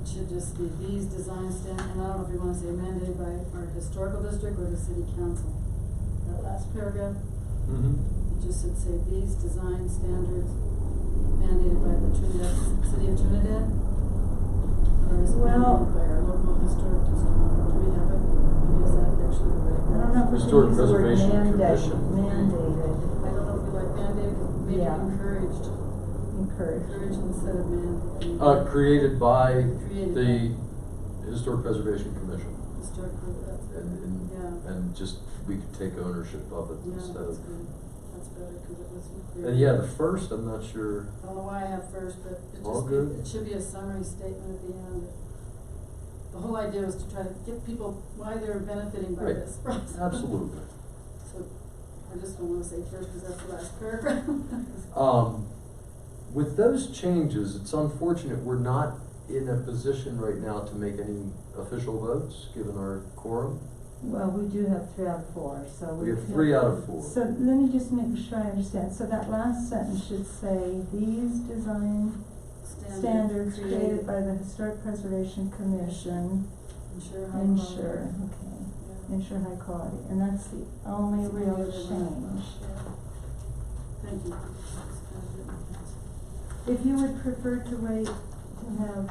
A: it should just be these design and I don't know if you wanna say mandated by our historical district or the city council. That last paragraph,
B: Mm-hmm.
A: it just should say these design standards mandated by the city of Trinidad. Or is it
D: Well-
A: mandated by our local historic district? Do we have it? Maybe is that actually the right word?
D: I don't know if we
B: Historic
D: should use the word
B: Preservation
D: mandate,
B: Commission.
D: mandated,
A: I don't know if we like mandated, maybe
D: Yeah.
A: encouraged.
D: encouraged.
A: Encouraged instead of mandated.
B: Created by
A: Created
B: the Historic Preservation Commission.
A: Historic, that's better. Yeah.
B: And just, we could take ownership of it
A: Yeah,
B: instead
A: that's
B: of.
A: good. That's better, cause it was created.
B: And yeah, the first, I'm not sure.
A: I don't know why I have first, but it
B: All
A: just,
B: good.
A: it should be a summary statement at the end. The whole idea was to try to get people why they're benefiting by
B: Right.
A: this process.
B: Absolutely.
A: So, I just don't wanna say first, cause that's the last paragraph.
B: With those changes, it's unfortunate we're not in a position right now to make any official votes, given our quorum.
D: Well, we do have 3 out of 4, so
B: We have 3 out of 4.
D: So let me just make sure I understand. So that last sentence should say, these design standards created by the Historic Preservation Commission
A: Ensure high
D: ensure,
A: quality.
D: okay,
A: Yeah.
D: ensure high quality. And that's the only
A: That's the
D: real
A: only other one.
D: change.
A: Yeah. Thank you.
D: If you would prefer to wait to have,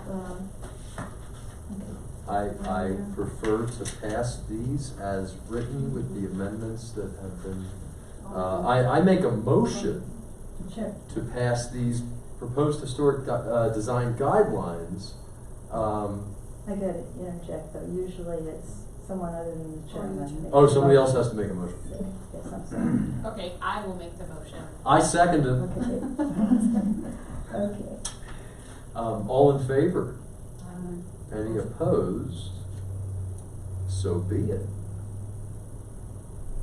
D: okay.
B: I prefer to pass these as written with the amendments that have been, I make a motion
D: Check.
B: to pass these proposed historic design guidelines.
D: I got to interject though. Usually it's someone other than the chairman. making
B: Oh,
D: the
B: somebody else
D: motion.
B: has to make a motion.
D: Yes, I'm sorry.
C: Okay, I will make the motion.
B: I second it.
D: Okay. Okay.
B: All in favor?
A: Um,
B: Any opposed? So be it.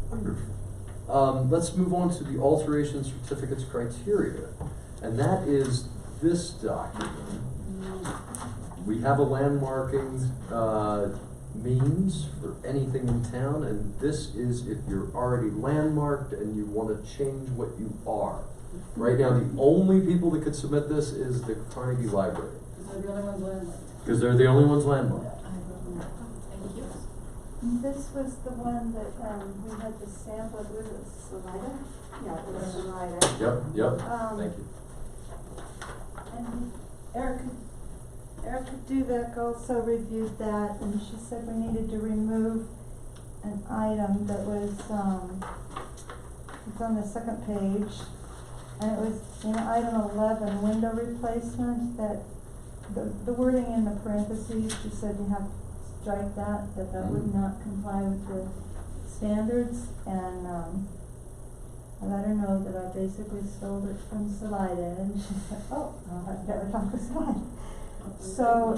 B: Wonderful. Let's move on to the alteration certificates criteria, and that is this document. We have a landmarking means for anything in town, and this is if you're already landmarked and you want to change what you are. Right now, the only people that could submit this is the Carnegie Library,
A: They're the only ones landmarked.
B: because they're the only ones landmarked.
C: Thank you.
D: This was the one that, we had the sample, was it Salida? Yeah, it was Salida.
B: Yep, thank you.
D: And Erica Duvek also reviewed that, and she said we needed to remove an item that was, it's on the second page. And it was in item 11, window replacement, that the wording in the parentheses, she said you have to strike that would not comply with the standards. And I let her know that I basically stole it from Salida, and she said, oh, I'll better talk with Salida. So,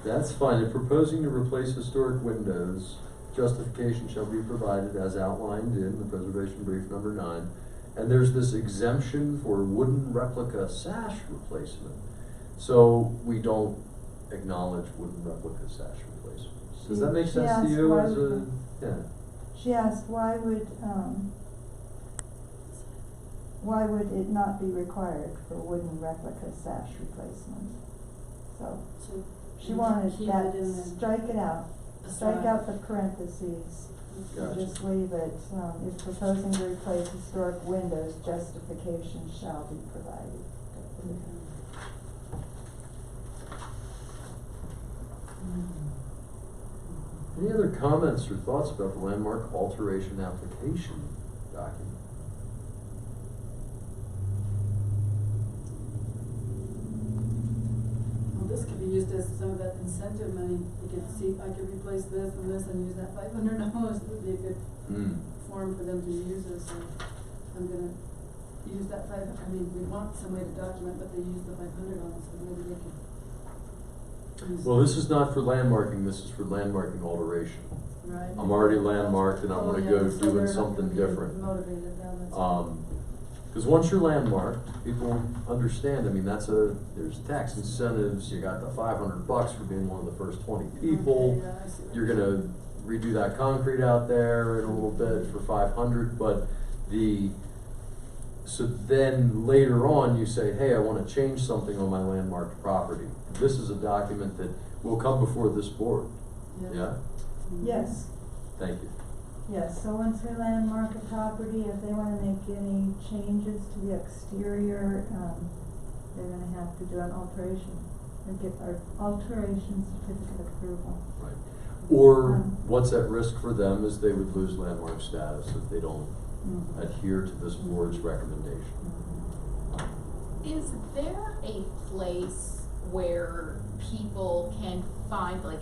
B: That's fine. In proposing to replace historic windows, justification shall be provided as outlined in the preservation brief number 9. And there's this exemption for wooden replica sash replacement. So we don't acknowledge wooden replica sash replacements. Does that make
D: She
B: sense to
D: asked
B: you
D: why
B: as a,
D: we-
B: yeah?
D: she asked why would it not be required for wooden replica sash replacement? So, she wanted
A: keep
D: that,
A: it in there.
D: strike it out, strike
A: Aside.
D: out the parentheses.
B: Gotcha.
D: Just leave it, if proposing to replace historic windows, justification shall be provided.
B: Any other comments or thoughts about the landmark alteration application document?
A: Well, this could be used as some of that incentive money. You could see, I could replace this and this and use that $500. It would be a good form for them to use this. So I'm gonna use that we want some way to document what they use the 500 on, so maybe they could. use
B: Well, this is not for landmarking, this is for landmarking alteration.
A: Right.
B: I'm already landmarked and I wanna go
A: so
B: doing
A: they're not
B: something
A: gonna be
B: different.
A: Motivated, yeah, that's.
B: Cause once you're landmarked, people understand, I mean, there's tax incentives, you got the $500 for being one of the first 20 people.
A: Okay, yeah, I see what
B: You're
A: you're
B: gonna redo that concrete out there in a little bit for $500, but the So then later on, you say, hey, I wanna change something on my landmarked property. This is a document that will come before this board, yeah?
A: Mhm.
D: Yes,
B: Thank you.
D: yes, so once we landmark a property, if they wanna make any changes to the exterior, they're gonna have to do an alteration, and get our alteration certificate approval.
B: Right. Or
D: Um,
B: what's at risk for them is they would lose landmark status if they don't
D: Mhm.
B: adhere to this board's recommendation.
C: Is there a place where people can find, like,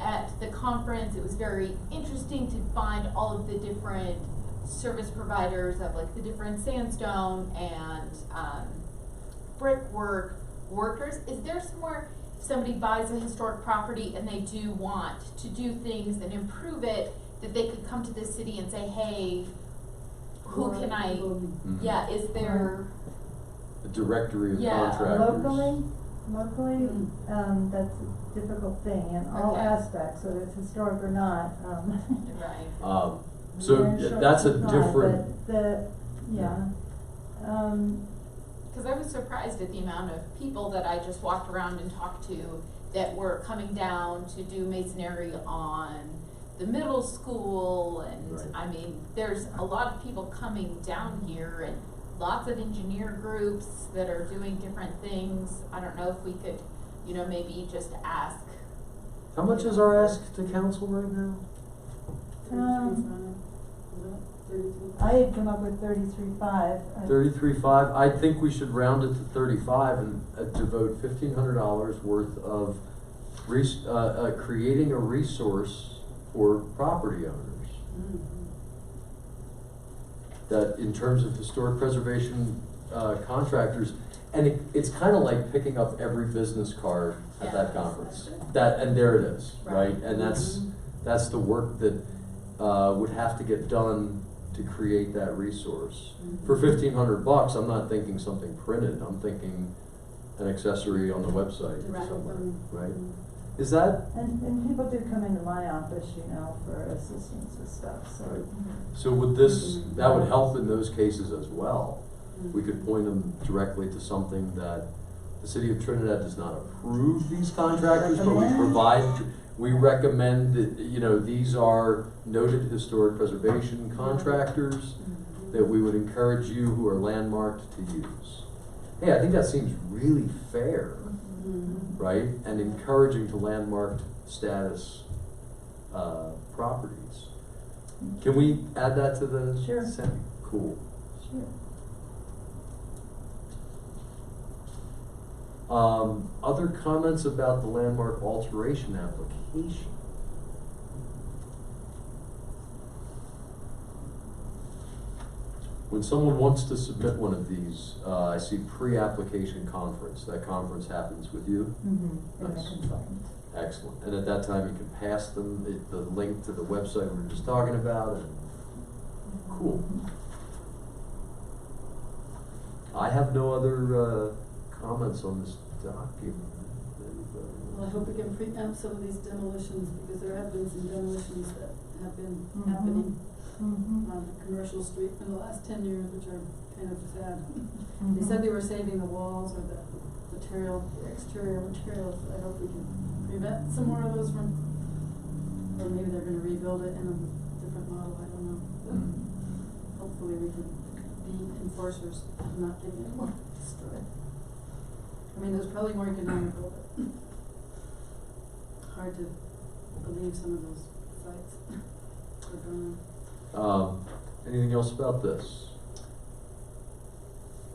C: at the conference, it was very interesting to find all of the different service providers of, like, the different sandstone and, brickwork workers. Is there somewhere, if somebody buys a historic property and they do want to do things and improve it, that they could come to the city and say, hey, who can I,
B: Mhm.
C: yeah, is there,
B: A directory of
C: Yeah.
B: contractors.
D: Locally, that's a difficult thing in all
C: Okay.
D: aspects, whether it's historic or not,
C: right?
B: So
D: we're in short
B: that's a
D: supply,
B: different,
D: but yeah,
C: Cause I was surprised at the amount of people that I just walked around and talked to that were coming down to do masonry on the middle school, and
B: Right.
C: I mean, there's a lot of people coming down here and lots of engineer groups that are doing different things. I don't know if we could, you know, maybe just ask.
B: how much is our ask to council right now?
A: 33.
D: I had come up with 33.5.
B: 33.5, I think we should round it to 35 and devote $1,500 worth of creating a resource for property owners.
A: Mhm.
B: That in terms of historic preservation contractors, and it's kind of like picking up every business card at
C: Yeah,
B: that
C: that's
B: conference.
C: it.
B: That, and there it is,
C: Right.
B: right? And that's
A: Mhm.
B: the work that would have to get done to create that resource.
A: Mhm.
B: For $1,500, I'm not thinking something printed, I'm thinking an accessory on the website
A: Right.
B: somewhere, right?
A: Mhm.
B: Is that,
D: And people do come into my office, for assistance with stuff, so.
B: Right. so would this,
A: Mhm.
B: that would help in those cases as well?
A: Mhm.
B: We could point them directly to something that the city of Trinidad does not approve these contractors, but we
D: Recommend.
B: we recommend that, these are noted historic preservation contractors
A: Mhm.
B: that we would encourage you who are landmarked to use. Hey, I think that seems really fair,
A: Mhm.
B: right? And encouraging to landmarked status, properties. Can we add that to the?
D: Sure.
B: Cool.
D: Sure.
B: Other comments about the landmark alteration application? When someone wants to submit one of these, I see pre-application conference. That conference happens with you?
D: And the
B: Nice.
D: consultant.
B: Excellent. And at that time, you can pass them the link to the website we were just talking about, and cool. I have no other comments on this document.
A: Well, I hope we can preempt some of these demolitions, because there have been some demolitions that have been
D: Mhm.
A: happening
D: Mhm.
A: on Commercial Street in the last 10 years, which are kind of sad. They
D: Mhm.
A: said they were saving the walls or the material, the exterior materials. I hope we can prevent some more of those from, or maybe they're gonna rebuild it in a different model, I don't know. But hopefully we can be enforcers of not getting it more destroyed. I mean, it's probably more economical, but hard to believe some of those sites are gone.
B: Anything else about this?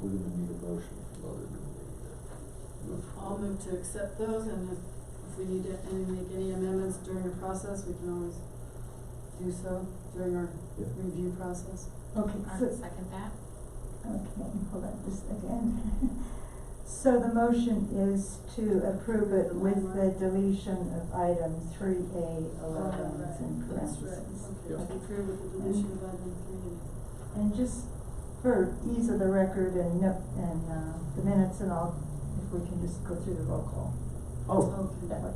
B: We're gonna need a motion from other than the.
A: I'll move to accept those, and if we need to make any amendments during the process, we can always do so during our
B: Yeah.
A: review process.
D: Okay,
C: I
D: so,
C: would second that.
D: okay, hold on just a second. So the motion is to approve it with the deletion of item 3A11 that's in
A: That's
D: parentheses.
A: right,
B: Yeah.
A: okay, I approve with the deletion of item 3.
D: And just for ease of the record and the minutes and all, if we can just go through the roll call.
B: Oh,
D: That way.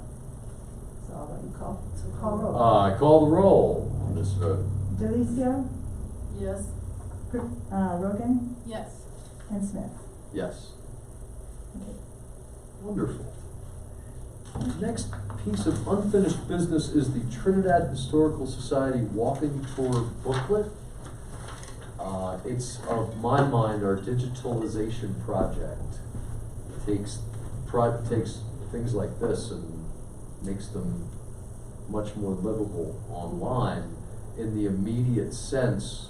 D: So I'll let you call.
A: So
D: Call roll.
B: I call the roll, Ms. Vogt.
D: Delicio,
A: Yes,
D: Rogan,
C: Yes.
D: And Smith.
B: Yes.
D: Okay.
B: Wonderful. Next piece of unfinished business is the Trinidad Historical Society Walking Tour booklet. It's, of my mind, our digitalization project. Takes things like this and makes them much more livable online in the immediate sense.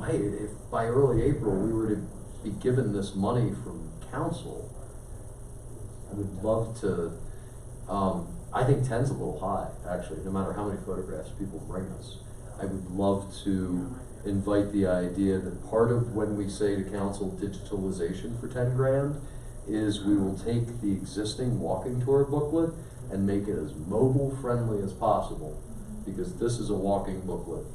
B: If by early April we were to be given this money from council, I would love to, I think 10's a little high, actually, no matter how many photographs people bring us. I would love to invite the idea that part of when we say to council digitalization for 10 grand is we will take the existing walking tour booklet and make it as mobile friendly as possible, because this is a walking booklet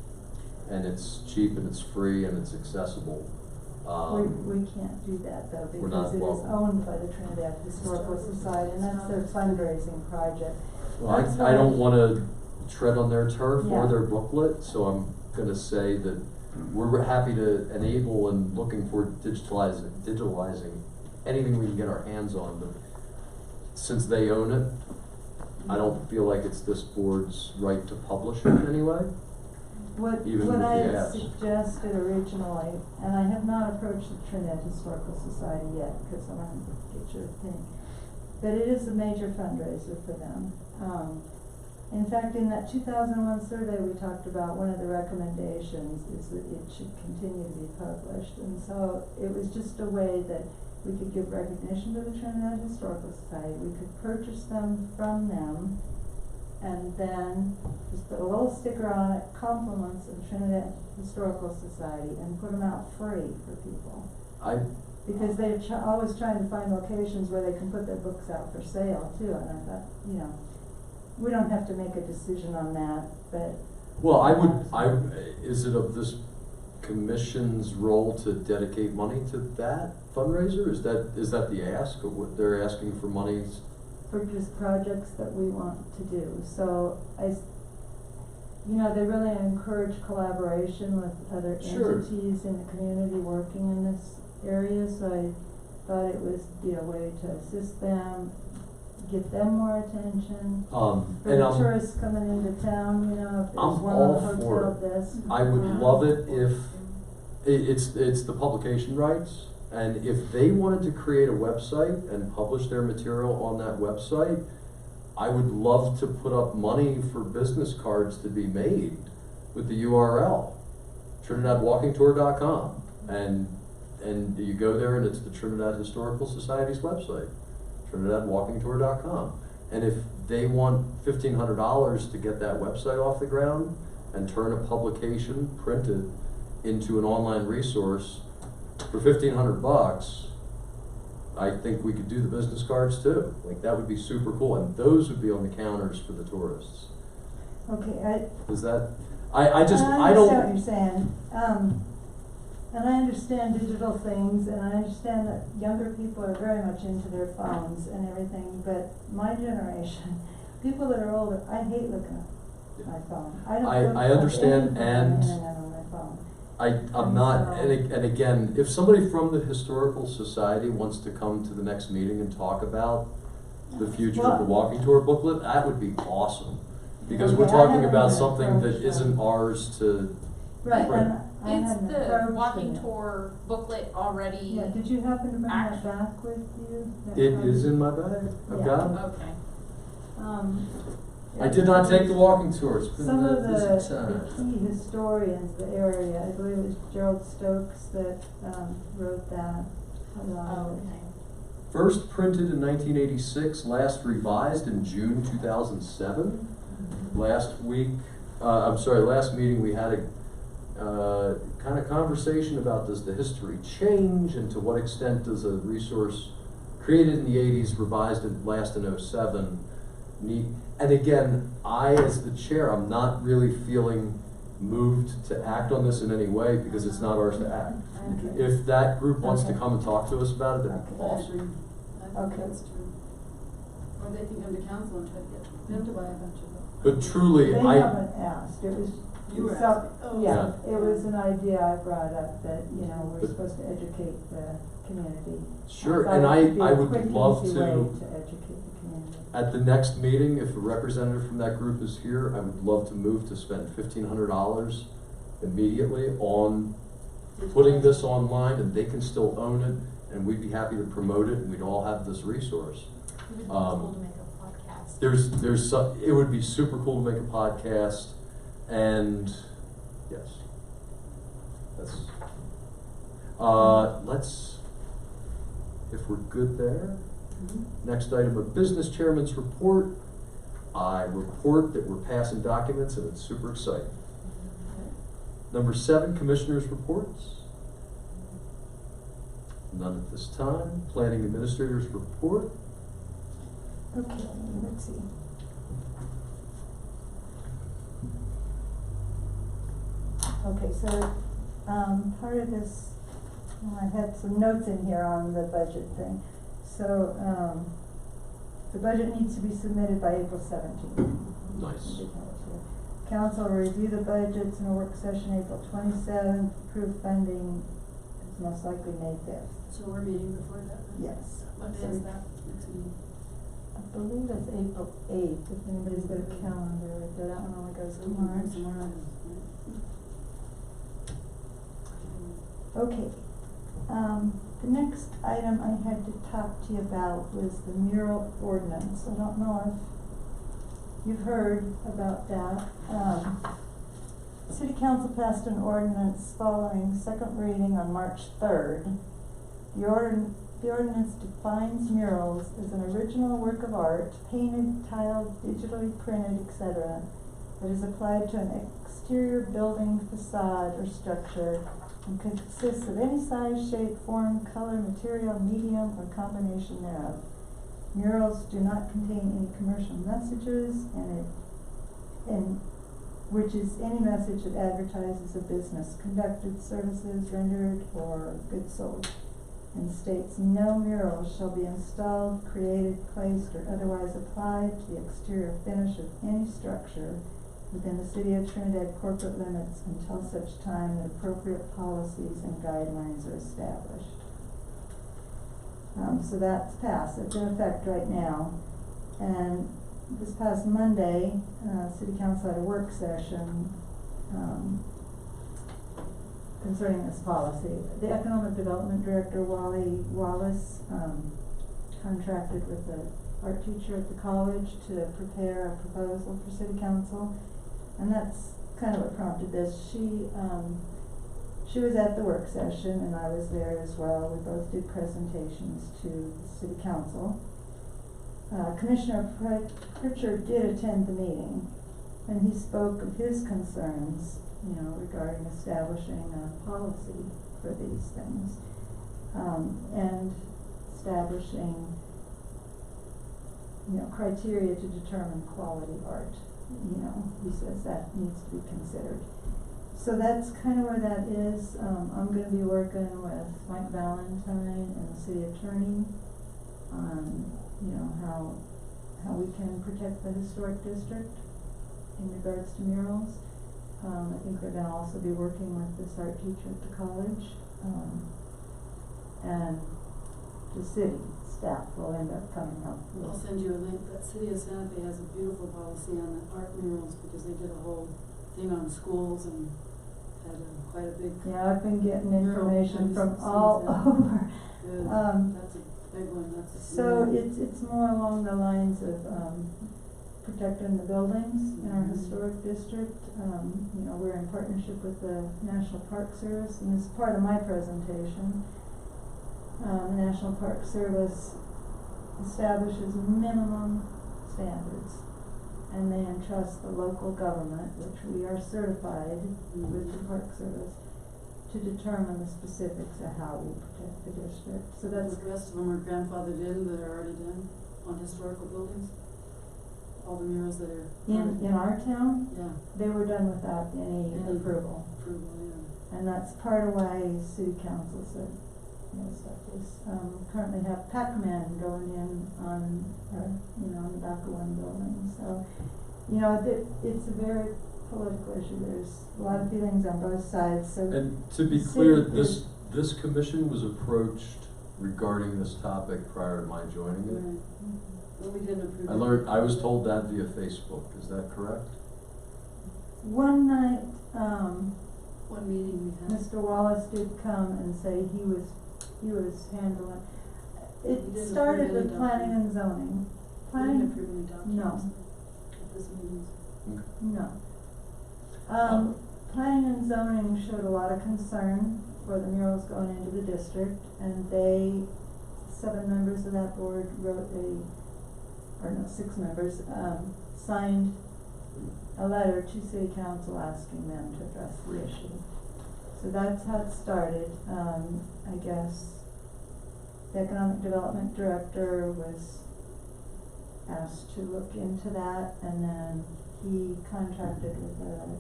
B: and it's cheap and it's free and it's accessible.
D: We can't do that though,
B: We're not
D: because it is
B: welcome.
D: owned by the Trinidad Historical Society, and that's their fundraising project.
B: Well,
D: That's
B: I don't wanna tread on their turf
D: Yeah.
B: or their booklet, so I'm gonna say that we're happy to enable and looking for digitalizing anything we can get our hands on, but since they own it, I don't feel like it's this board's right to publish it anyway. Even
D: What
B: with
D: I
B: the
D: had
B: ask.
D: suggested originally, and I have not approached the Trinidad Historical Society yet, because I want to get your opinion, but it is a major fundraiser for them. In fact, in that 2001 survey we talked about, one of the recommendations is that it should continue to be published, and so it was just a way that we could give recognition to the Trinidad Historical Society, we could purchase them from them, and then just put a little sticker on it, compliments of Trinidad Historical Society, and put them out free for people. Because they're always trying to find locations where they can put their books out for sale too, and I thought, we don't have to make a decision on that, but.
B: Well, is it of this commission's role to dedicate money to that fundraiser? Is that the ask, or what they're asking for monies?
D: For just projects that we want to do, so they really encourage collaboration with other
B: Sure.
D: entities in the community working in this area, so I thought it was be a way to assist them, get them more attention. For
B: And
D: the tourists coming into town, if there's
B: I'm
D: one
B: all
D: on the
B: for
D: hotel
B: it.
D: desk.
B: I would love it if it's the publication rights, and if they wanted to create a website and publish their material on that website, I would love to put up money for business cards to be made with the URL, TrinidadWalkingTour.com, and you go there and it's the Trinidad Historical Society's website, TrinidadWalkingTour.com. And if they want $1,500 to get that website off the ground and turn a publication printed into an online resource for $1,500, I think we could do the business cards too. Like, that would be super cool, and those would be on the counters for the tourists.
D: Okay,
B: Is that,
D: I
B: I
D: understand
B: don't.
D: what you're saying, and I understand digital things, and I understand that younger people are very much into their phones and everything, but my generation, people that are older, I hate looking at my phone. I don't
B: I understand,
D: look at anything on
B: and
D: the internet on my phone.
B: I'm not, and again, if somebody from the Historical Society wants to come to the next meeting and talk about the future of the walking tour booklet, that would be awesome. Because we're
D: Okay, I
B: talking
D: haven't
B: about
D: even
B: something that
D: approached
B: isn't
D: them.
B: ours to.
D: Right,
B: Right.
D: and I
C: Is
D: hadn't
C: the
D: approached
C: walking
D: them.
C: tour booklet already?
D: Yeah, did you happen to bring that
C: Act-
D: back with you? That
B: It
D: copy?
B: is in my bag, I've
D: Yeah.
B: got it.
C: Okay.
B: I did not take the walking tour, it's been
D: Some
B: a
D: of
B: busy
D: the
B: time.
D: key historians of the area, I believe it was Gerald Stokes that, wrote that along
C: Oh,
D: with.
C: okay.
B: First printed in 1986, last revised in June 2007. Last meeting we had a kind of conversation about, does the history change, and to what extent does a resource created in the 80s, revised and last in 07 need, and again, I as the chair, I'm not really feeling moved to act on this in any way because it's not ours to act.
D: Okay.
B: If that group wants to
D: Okay.
B: come and talk to us about it, that'd be
D: Okay.
A: I
B: awesome.
A: agree. I think
D: Okay.
A: that's true. Or they can come to council and try to get them to buy a bunch of them.
B: But truly,
D: They
B: I,
D: haven't asked, it was
A: You were
D: So,
A: asking. Oh,
D: yeah,
A: yeah.
D: it was an idea I brought up that, you know, we're
B: But-
D: supposed to educate the community.
B: Sure,
D: thought
B: and
D: it would be
B: I
D: a
B: would
D: quick,
B: love
D: easy
B: to,
D: way to educate the community.
B: at the next meeting, if a representative from that group is here, I would love to move to spend $1,500 immediately on putting this online, and they can still own it, and we'd be happy to promote it, and we'd all have this resource.
C: It would be cool to make a podcast.
B: There's some, it would be super cool to make a podcast, and yes, that's, let's, if we're good there.
A: Mhm.
B: Next item of business, chairman's report. I report that we're passing documents and it's super exciting. Number 7, commissioners' reports. None at this time. Planning administrators report.
D: Okay, let's see. Okay, so, part of this, well, I had some notes in here on the budget thing. So, the budget needs to be submitted by April 17th.
B: Nice.
D: Council will review the budgets in a work session April 27th, approve funding is most likely May 5th.
A: So we're meeting before that? then?
D: Yes.
A: What day is that, next meeting?
D: I believe it's April 8th, if anybody's got a calendar, but that one only goes to March.
A: Tomorrow.
D: Okay, the next item I had to talk to you about was the mural ordinance. I don't know if you've heard about that. City Council passed an ordinance following second reading on March 3rd. The ordinance defines murals as an original work of art, painted, tiled, digitally printed, etc., that is applied to an exterior building, facade, or structure, and consists of any size, shape, form, color, material, medium, or combination thereof. Murals do not contain any commercial messages, and which is any message that advertises a business conducted, services rendered, or goods sold, and states no murals shall be installed, created, placed, or otherwise applied to the exterior finish of any structure within the City of Trinidad corporate limits until such time that appropriate policies and guidelines are established. So that's passed, it's in effect right now. And this past Monday, City Council had a work session, concerning this policy. The Economic Development Director, Wally Wallace, contracted with the art teacher at the college to prepare a proposal for City Council. And that's kind of what prompted this. She was at the work session and I was there as well. We both did presentations to the City Council. Commissioner Pritchard did attend the meeting and he spoke of his concerns, you know, regarding establishing a policy for these things. And establishing, you know, criteria to determine quality art. You know, he says that needs to be considered. So that's kind of where that is. I'm going to be working with Mike Valentine and the city attorney on, you know, how we can protect the historic district in regards to murals. I think we're going to also be working with this art teacher at the college, and the city staff will end up coming up with.
A: I'll send you a link. That City of Santa Fe has a beautiful policy on the art murals because they did a whole thing on schools and had quite a big.
D: Yeah, I've been getting
A: mural
D: information from
A: behind the
D: all
A: scenes,
D: over.
A: Good. That's a big one. That's
D: So it's more along the lines of protecting the buildings in our historic district. You know, we're in partnership with the National Park Service, and as part of my presentation, the National Park Service establishes minimum standards, and they entrust the local government, which we are certified with the Park Service, to determine the specifics of how we protect the district. So that's
A: the rest of them are grandfathered in that are already done on historical buildings. All the murals that are
D: in our town.
A: Yeah.
D: They were done without any approval.
A: Approval, yeah.
D: And that's part of why City Council said, you know, stuff is, currently have Pac-Man going in on, you know, on the back of one building. So, you know, it's a very political issue, there's a lot of feelings on both sides, so.
B: And to be
D: the
B: clear,
D: city
B: this,
D: is-
B: this commission was approached regarding this topic prior to my joining it.
A: Right. But we didn't approve.
B: I was told that via Facebook, is that correct?
D: One night,
A: One meeting we had.
D: Mr. Wallace did come and say he was handling.
A: He
D: It
A: didn't
D: started
A: approve any
D: with planning and zoning.
A: We didn't
D: Planning,
A: approve any documents at this meeting.
D: no. Planning and zoning showed a lot of concern for the murals going into the district, and they, 7 members of that board wrote 6 members, signed a letter to city council asking them to address the issue. So that's how it started. I guess the economic development director was asked to look into that, and then he contracted with a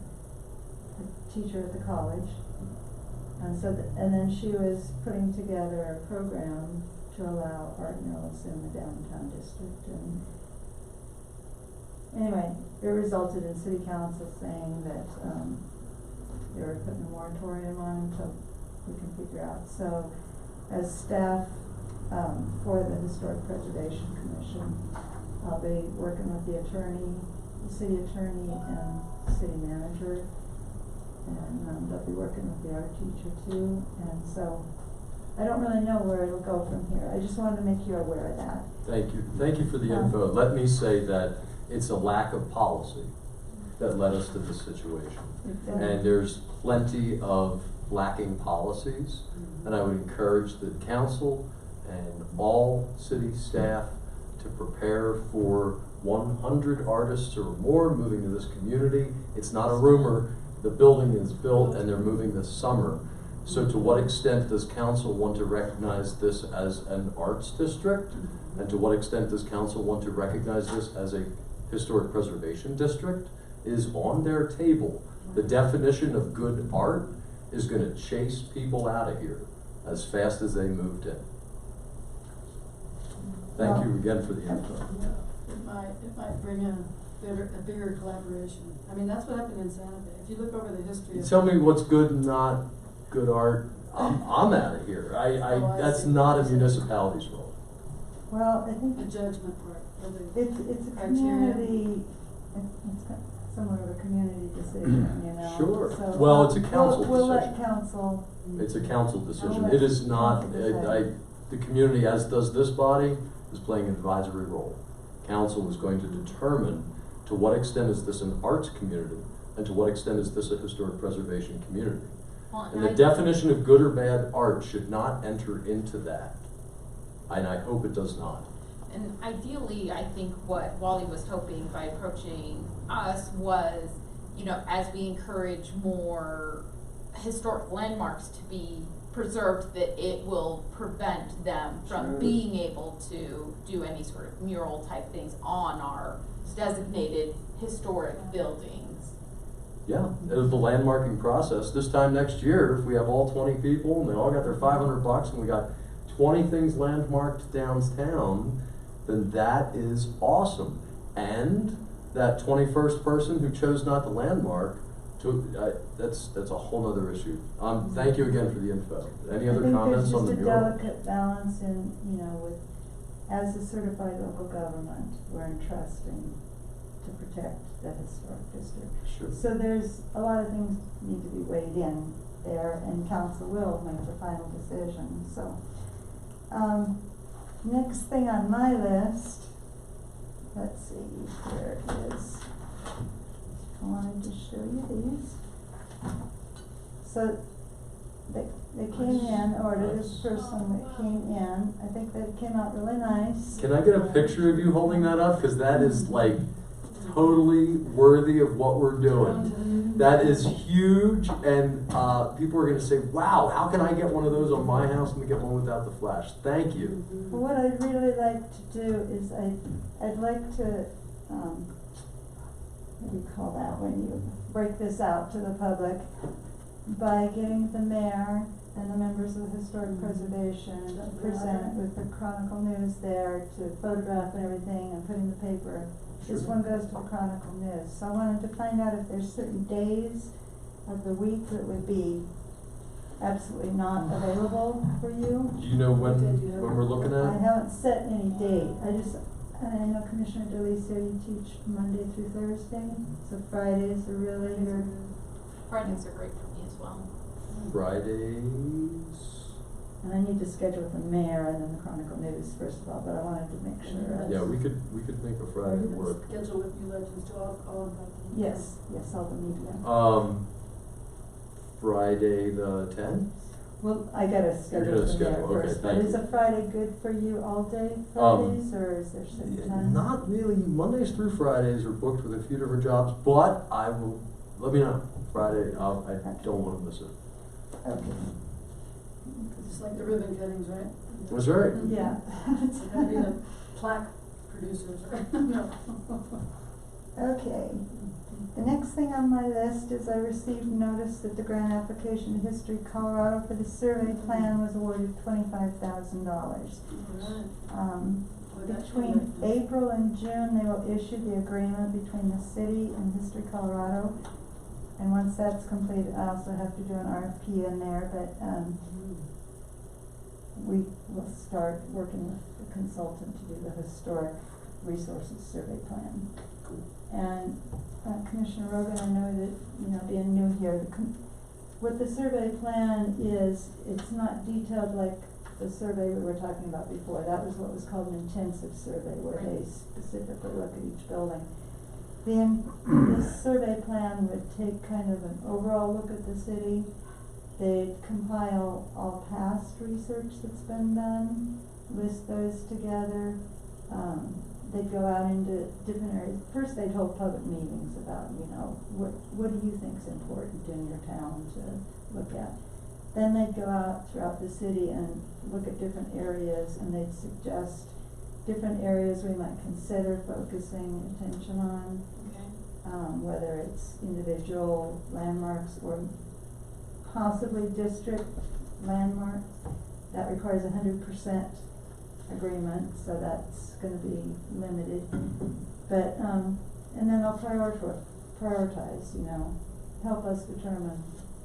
D: teacher at the college. And so, and then she was putting together a program to allow art murals in the downtown district, and anyway, it resulted in city council saying that, they were putting a moratorium on until we can figure out. So, as staff, for the Historic Preservation Commission, I'll be working with the attorney, the city attorney and city manager, and, they'll be working with the art teacher too, and so, I don't really know where it'll go from here. I just wanted to make you aware of that.
B: Thank you for the info. Let me say that it's a lack of policy that led us to this situation. And there's plenty of lacking policies, and I would encourage the council and all city staff to prepare for 100 artists or more moving to this community. It's not a rumor, the building is built and they're moving this summer. So to what extent does council want to recognize this as an arts district? And to what extent does council want to recognize this as a historic preservation district is on their table. The definition of good art is gonna chase people out of here as fast as they moved in. Thank you again for the info.
A: Yeah, it might bring a bigger collaboration. I mean, that's what happened in Santa Fe. If you look over the history of.
B: Tell me what's good and not good art, I'm out of here. That's not a municipality's role.
D: Well, I think
A: The judgment part, of the
D: it's a
A: criteria.
D: community, it's somewhat of a community decision, you know?
B: Sure.
D: So,
B: Well, it's a council
D: We'll let
B: decision.
D: council,
B: It's a council decision.
D: let
B: It is not,
D: council decide.
B: the community, as does this body, is playing an advisory role. Council is going to determine to what extent is this an arts community and to what extent is this a historic preservation community.
C: Well,
B: And the definition of good or bad art should not enter into that. And I hope it does not.
C: And ideally, I think what Wally was hoping by approaching us was, you know, as we encourage more historic landmarks to be preserved, that it will prevent them from
B: Sure.
C: being able to do any sort of mural type things on our designated historic buildings.
B: Yeah, it was the landmarking process. This time next year, if we have all 20 people and they all got their $500 and we got 20 things landmarked downtown, then that is awesome. And that 21st person who chose not to landmark, that's a whole other issue. Thank you again for the info. Any other comments on the mural?
D: I think there's just a delicate balance in, you know, with, as a certified local government, we're entrusting to protect the historic district.
B: Sure.
D: So there's a lot of things need to be weighed in there, and council will make the final decision, so. Next thing on my list, let's see, here it is. I wanted to show you these. So, they came in, or this person that came in, I think that came out really nice.
B: Can I get a picture of you holding that up? Because that is like totally worthy of what we're doing. That is huge, and people are going to say, wow, how can I get one of those on my house and get one without the flash? Thank you.
D: Well, what I'd really like to do is I'd like to, what do you call that when you break this out to the public, by getting the mayor and the members of the Historic Preservation to present with the Chronicle News there to photograph and everything and put in the paper. This
B: Sure.
D: one goes to the Chronicle News. So I wanted to find out if there's certain days of the week that would be absolutely not available for you.
B: Do you know when
A: Okay, do you have-
B: we're looking
D: I
B: at?
D: haven't set any date. I know Commissioner DeLisio, you teach Monday through Thursday, so Fridays are really your,
C: Fridays are great for me as well.
B: Fridays.
D: and I need to schedule with the mayor and then the Chronicle News first of all, but I wanted to make sure.
B: Yeah, we could make a Friday work.
A: Schedule with New Legends to all of them.
D: Yes, all the media.
B: Friday the 10th?
D: Well, I gotta schedule
B: gonna
D: with the mayor
B: schedule, okay,
D: first, but
B: thank
D: is
B: you.
D: a Friday good for you all day Fridays, or is there certain times?
B: Not really. Mondays through Fridays are booked with a few different jobs, but I will, let me know. Friday, I don't want to miss it.
D: Okay.
A: Just like the ribbon cuttings, right?
B: That's right.
D: Yeah.
A: It's gonna be the plaque producers, right? No.
D: Okay. The next thing on my list is I received notice that the grant application to History Colorado for the survey plan was awarded $25,000.
A: Alright.
D: Between April and June, they will issue the agreement between the city and History Colorado. And once that's completed, I also have to do an RFP in there, but, we will start working with the consultant to do the historic resources survey plan.
B: Cool.
D: And Commissioner Rogan, I know that, being new here, what the survey plan is, it's not detailed like the survey we were talking about before. That was what was called an intensive survey, where they specifically look at each building. This survey plan would take kind of an overall look at the city. They'd compile all past research that's been done, list those together. They'd go out into different areas. First, they'd hold public meetings about, what do you think's important in your town to look at. Then they'd go out throughout the city and look at different areas, and they'd suggest different areas we might consider focusing attention on, whether it's individual landmarks or possibly district landmarks. That requires 100% agreement, so that's gonna be limited. But, and then they'll prioritize, help us determine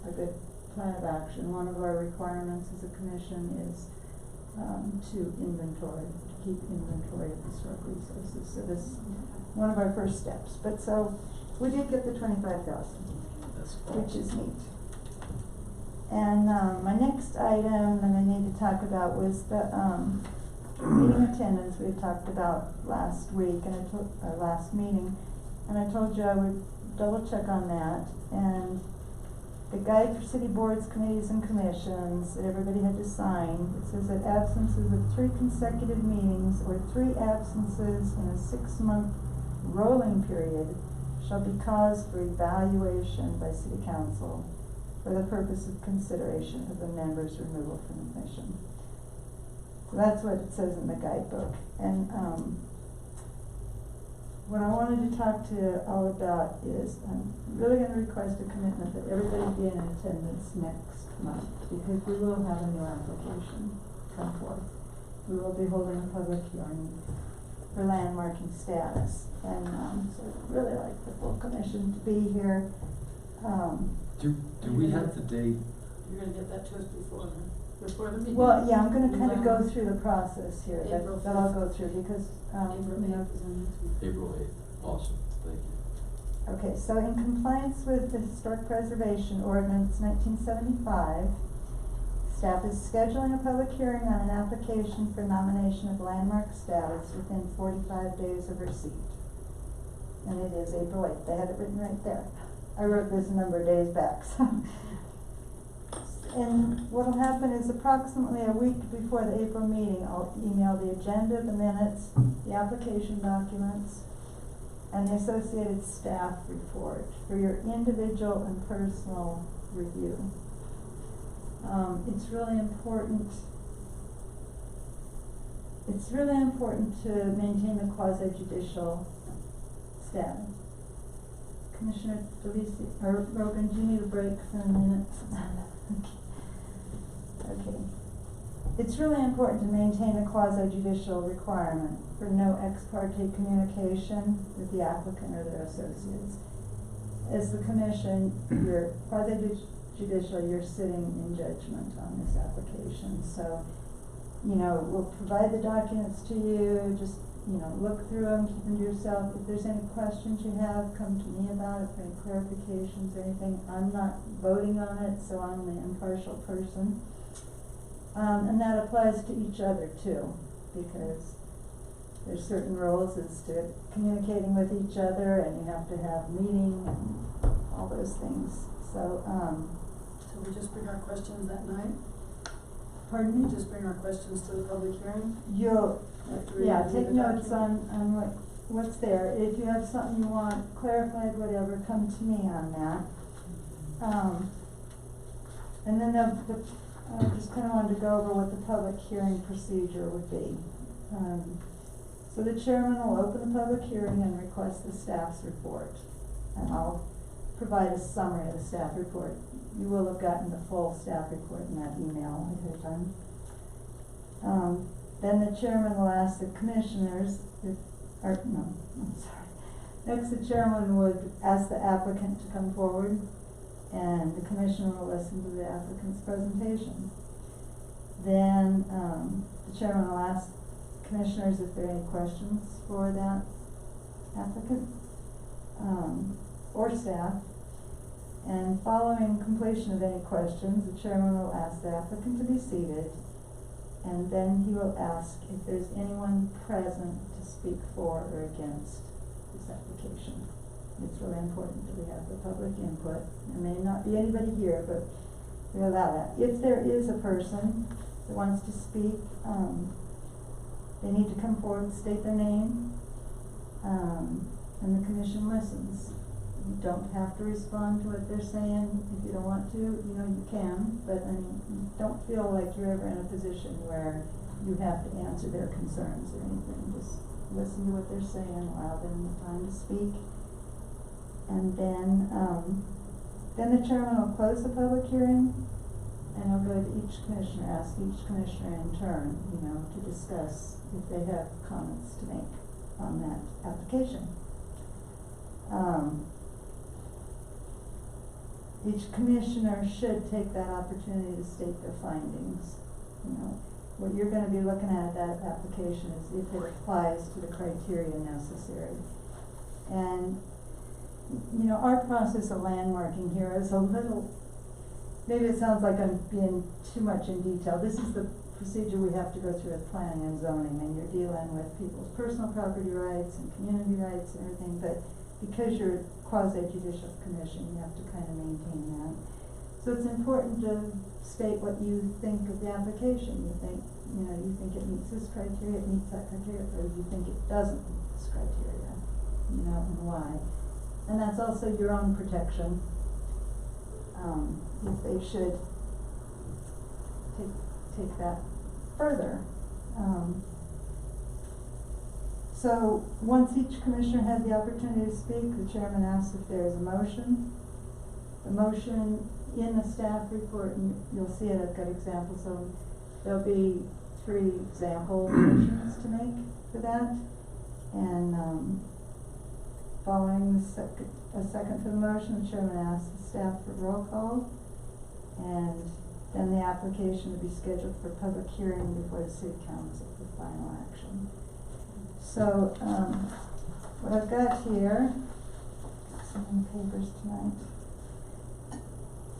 D: a good plan of action. One of our requirements as a commission is, to keep inventory of historic resources. So this is one of our first steps. But so, we did get the 25,000,
B: That's
D: which
B: awesome.
D: is neat. And, my next item that I need to talk about was the, meeting attendance we had talked about last week, and last meeting, and I told you I would double check on that. And the guide for city boards, committees, and commissions that everybody had to sign, it says that absences of 3 consecutive meetings or 3 absences in a 6-month rolling period shall be cause for evaluation by city council for the purpose of consideration of the member's removal from the commission. So that's what it says in the guidebook. And what I wanted to talk to you all about is I'm really going to request a commitment that everybody be in attendance next month, because we will have a new application come forth. We will be holding a public hearing for landmarking status. And so I'd really like the full commission to be here.
B: Do we have the date?
A: You're gonna get that to us before the meeting?
D: Well, yeah, I'm gonna kind of go through the process here, that
A: April
D: I'll
A: 5th.
D: go through, because,
A: April 8th is on next week.
B: April 8th. Awesome. Thank you.
D: Okay, so in compliance with the Historic Preservation Ordinance 1975, staff is scheduling a public hearing on an application for nomination of landmark status within 45 days of receipt. And it is April 8th, they had it written right there. I wrote this a number of days back, so. And what'll happen is approximately a week before the April meeting, I'll email the agenda, the minutes, the application documents, and the associated staff report for your individual and personal review. It's really important to maintain the quasi-judicial status. Commissioner DeLisio, or Rogan, do you need a break for a minute? Okay. It's really important to maintain a quasi-judicial requirement for no ex parte communication with the applicant or their associates. As the commission, you're quasi-judicial, you're sitting in judgment on this application. So, you know, we'll provide the documents to you, just, you know, look through them, keep them to yourself. If there's any questions you have, come to me about it for any clarifications or anything. I'm not voting on it, so I'm the impartial person. And that applies to each other too, because there's certain rules as to communicating with each other, and you have to have meeting and all those things. So,
A: So we just bring our questions that night?
D: pardon
A: We
D: me?
A: just bring our questions to the public hearing?
D: You'll,
A: After we
D: yeah,
A: review
D: take
A: the
D: notes
A: document?
D: on what's there. If you have something you want clarified, whatever, come to me on that. And then I just kinda wanted to go over what the public hearing procedure would be. So the chairman will open the public hearing and request the staff's report. And I'll provide a summary of the staff report. You will have gotten the full staff report in that email ahead of time. Then the chairman will ask the commissioners I'm sorry. Next, the chairman would ask the applicant to come forward, and the commissioner will listen to the applicant's presentation. Then, the chairman will ask commissioners if there are any questions for that applicant, or staff. And following completion of any questions, the chairman will ask the applicant to be seated, and then he will ask if there's anyone present to speak for or against this application. It's really important that we have the public input. There may not be anybody here, but we allow that. If there is a person that wants to speak, they need to come forward and state their name, and the commission listens. You don't have to respond to what they're saying. If you don't want to, you know, you can, but I mean, don't feel like you're ever in a position where you have to answer their concerns or anything. Just listen to what they're saying, allow them the time to speak. And then the chairman will close the public hearing, and he'll go to each commissioner, ask each commissioner in turn, you know, to discuss if they have comments to make on that application. Each commissioner should take that opportunity to state their findings. You know, what you're gonna be looking at that application is if it applies to the criteria necessary. And, you know, our process of landmarking here is a little, maybe it sounds like I'm being too much in detail. This is the procedure we have to go through with planning and zoning, and you're dealing with people's personal property rights and community rights and everything, but because you're a quasi-judicial commission, you have to kind of maintain that. So it's important to state what you think of the application. You think it meets this criteria, it meets that criteria, or you think it doesn't meet this criteria, you know, and why. And that's also your own protection, if they should take that further. So once each commissioner had the opportunity to speak, the chairman asks if there is a motion. The motion in the staff report, and you'll see it, I've got examples, so there'll be 3 example motions to make for that. And following a second for the motion, the chairman asks the staff for roll call, and then the application will be scheduled for public hearing before the city council for final action. So, what I've got here, some in the papers tonight,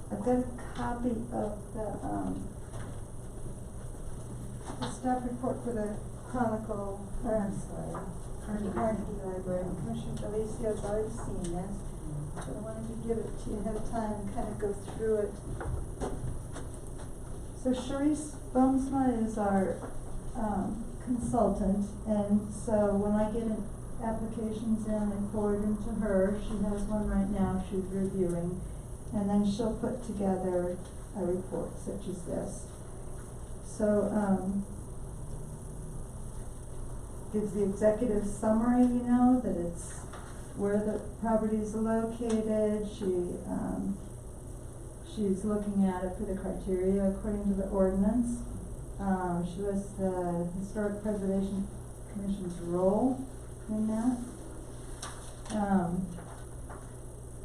D: I've got a copy of the staff report for the Chronicle, Carnegie Library. Commissioner Delicio's already seen this, but I wanted to give it to you ahead of time and kind of go through it. So Charisse Boomsma is our consultant, and so when I get applications in, I forward them to her. She has one right now she's reviewing, and then she'll put together a report such as this. So gives the executive summary, you know, that it's where the properties are located. she's looking at it for the criteria according to the ordinance. She lists the Historic Preservation Commission's role in that.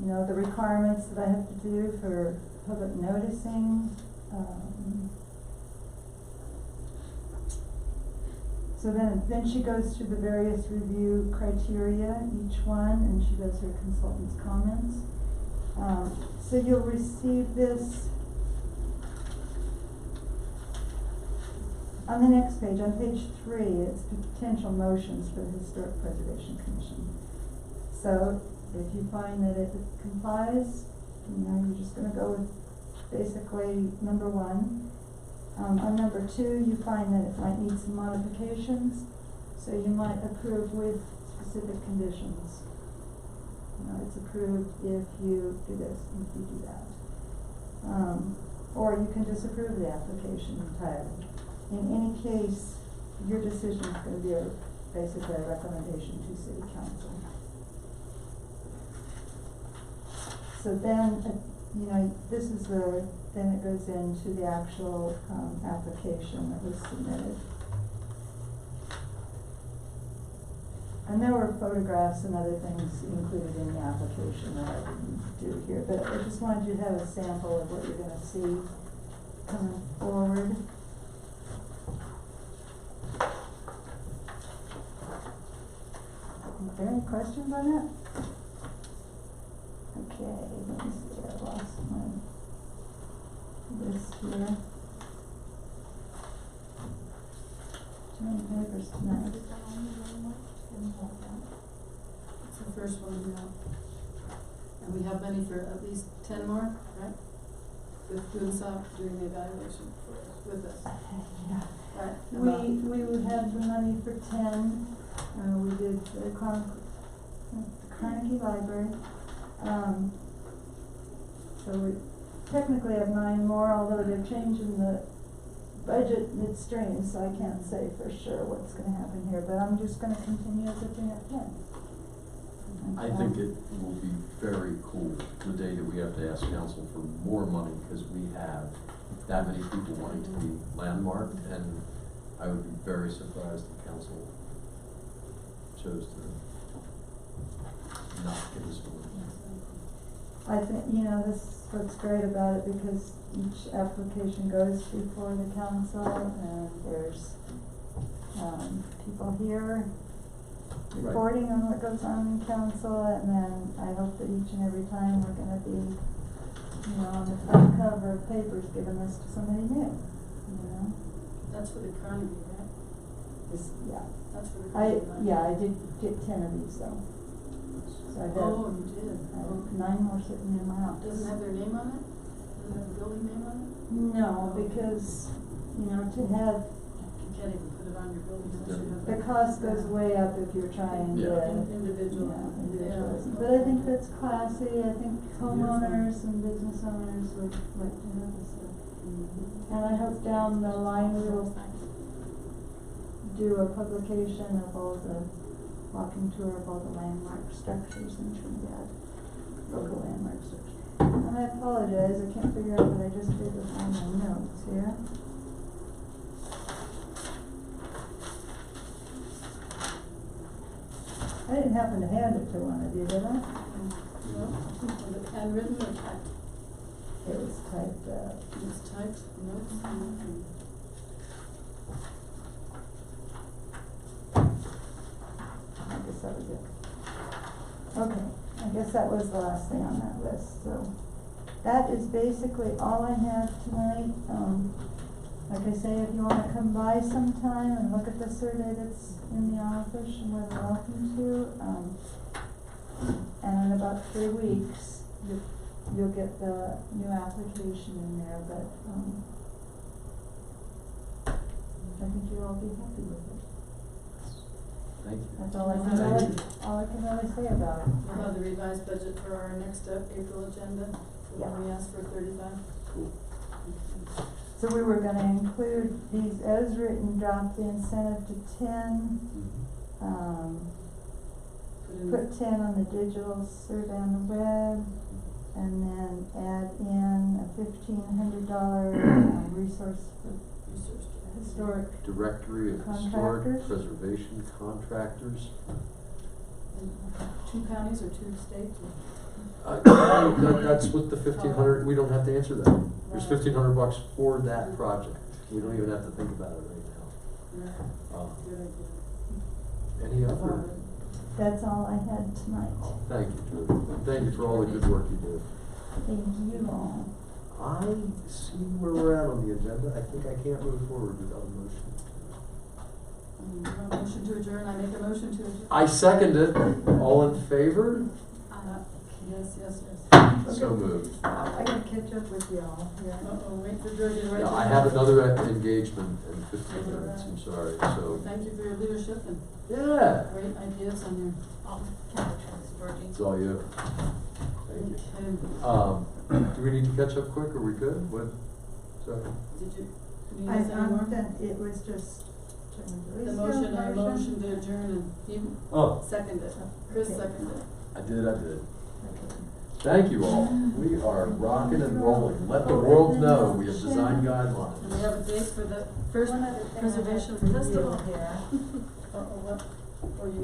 D: You know, the requirements that I have to do for public noticing. So then she goes through the various review criteria, each one, and she does her consultant's comments. So you'll receive this on the next page, on page 3, it's the potential motions for the Historic Preservation Commission. So if you find that it complies, you know, you're just gonna go with basically number 1. On number 2, you find that it might need some modifications, so you might approve with specific conditions. You know, it's approved if you do this, if you do that. Or you can disapprove the application entirely. In any case, your decision is going to be basically a recommendation to City Council. So then, you know, this is then it goes into the actual application that was submitted. And there were photographs and other things included in the application that I didn't do here, but I just wanted you to have a sample of what you're gonna see coming forward. Are there any questions on that? Okay, let me see, I lost my list here. Too many papers tonight.
A: It's the first one, yeah. And we have money for at least 10 more, right? With Doomsoft doing the evaluation with us,
D: Yeah.
A: right?
D: We would have the money for 10, we did the Carnegie Library. So we technically have 9 more, although they're changing the budget midstream, so I can't say for sure what's gonna happen here, but I'm just gonna continue as if we have 10.
B: I think it will be very cool the day that we have to ask council for more money, because we have that many people wanting to be landmarked, and I would be very surprised if council chose to not give us money.
D: I think, you know, this is what's great about it, because each application goes before the council, and there's, people here reporting on what goes on in council, and then I hope that each and every time we're gonna be, you know, on the front cover of papers giving this to somebody new, you know?
A: That's for the Carnegie, right?
D: Yeah.
A: That's for the Carnegie.
D: I did get 10 of these, though. So I
A: Oh, you did?
D: I have 9 more sitting in my office.
A: Doesn't have their name on it? Doesn't have the building name on it?
D: No, because, you know, to have,
A: You can't even put it on your building unless you have.
D: the cost goes way up if you're trying to,
A: Individual.
D: individuals.
A: Yeah.
D: But I think that's classy, I think homeowners and business owners would like to have this stuff.
A: Mhm.
D: And I hope down the line we'll do a publication of all the, walking tour of all the landmark structures in Trinidad, local landmark structures. And I apologize, I can't figure out what I just did with all my notes here. I didn't happen to hand it to one of you, did I?
A: No, was it handwritten or typed?
D: It was typed up.
A: It was typed, notes?
D: I guess that was it. Okay, I guess that was the last thing on that list, so. That is basically all I have tonight. Like I say, if you wanna come by sometime and look at the survey that's in the office, you're more than welcome to. And in about 3 weeks, you'll get the new application in there, but, I think you'll all be happy with it.
B: Thank you.
D: That's all I can
B: Thank
D: really,
B: you.
D: all I can really say about it.
A: We'll have the revised budget for our next April agenda,
D: Yeah.
A: when we ask for 35.
B: Cool.
D: So we were gonna include these as written, drop the incentive to 10,
A: Put in
D: put 10 on the digital survey on the web, and then add in a $1,500 resource for historic.
B: Directory of Historic
D: Contractors?
B: Preservation Contractors.
A: Two counties or two states?
B: That's what the 1,500, we don't have to answer that. There's
A: Right.
B: $1,500 for that project. We don't even have to think about it right now.
A: Right. Good idea.
B: Any other?
D: That's all I had tonight.
B: Thank you, Drew. Thank you for all the good work you do.
D: Thank you all.
B: I see where we're at on the agenda. I think I can't move forward without a motion.
A: Motion to adjourn, I make a motion to adjourn.
B: I second it. All in favor?
A: Yes, yes, yes.
B: So moved.
F: I gotta catch up with y'all, yeah.
A: Uh-oh, wait for George to write
B: Yeah,
A: this
B: I
A: down.
B: have another engagement in 15 minutes, I'm sorry, so.
A: Thank you for your leadership and
B: Yeah,
A: great ideas on your.
C: Georgie.
B: it's all you. Thank you.
A: Okay.
B: Do we need to catch up quick, are we good? What, sorry?
A: Did you need
D: I,
A: us anymore?
D: it was just.
A: The motion, I motion to adjourn and you
B: Oh,
A: seconded. Chris
D: Okay.
A: seconded.
B: I did. Thank you all. We are rocking and rolling. Let the world know we have design guidelines.
A: And we have a date for the first
F: One other thing I
A: preservation
F: have to
A: festival.
F: review here.
A: What? Or you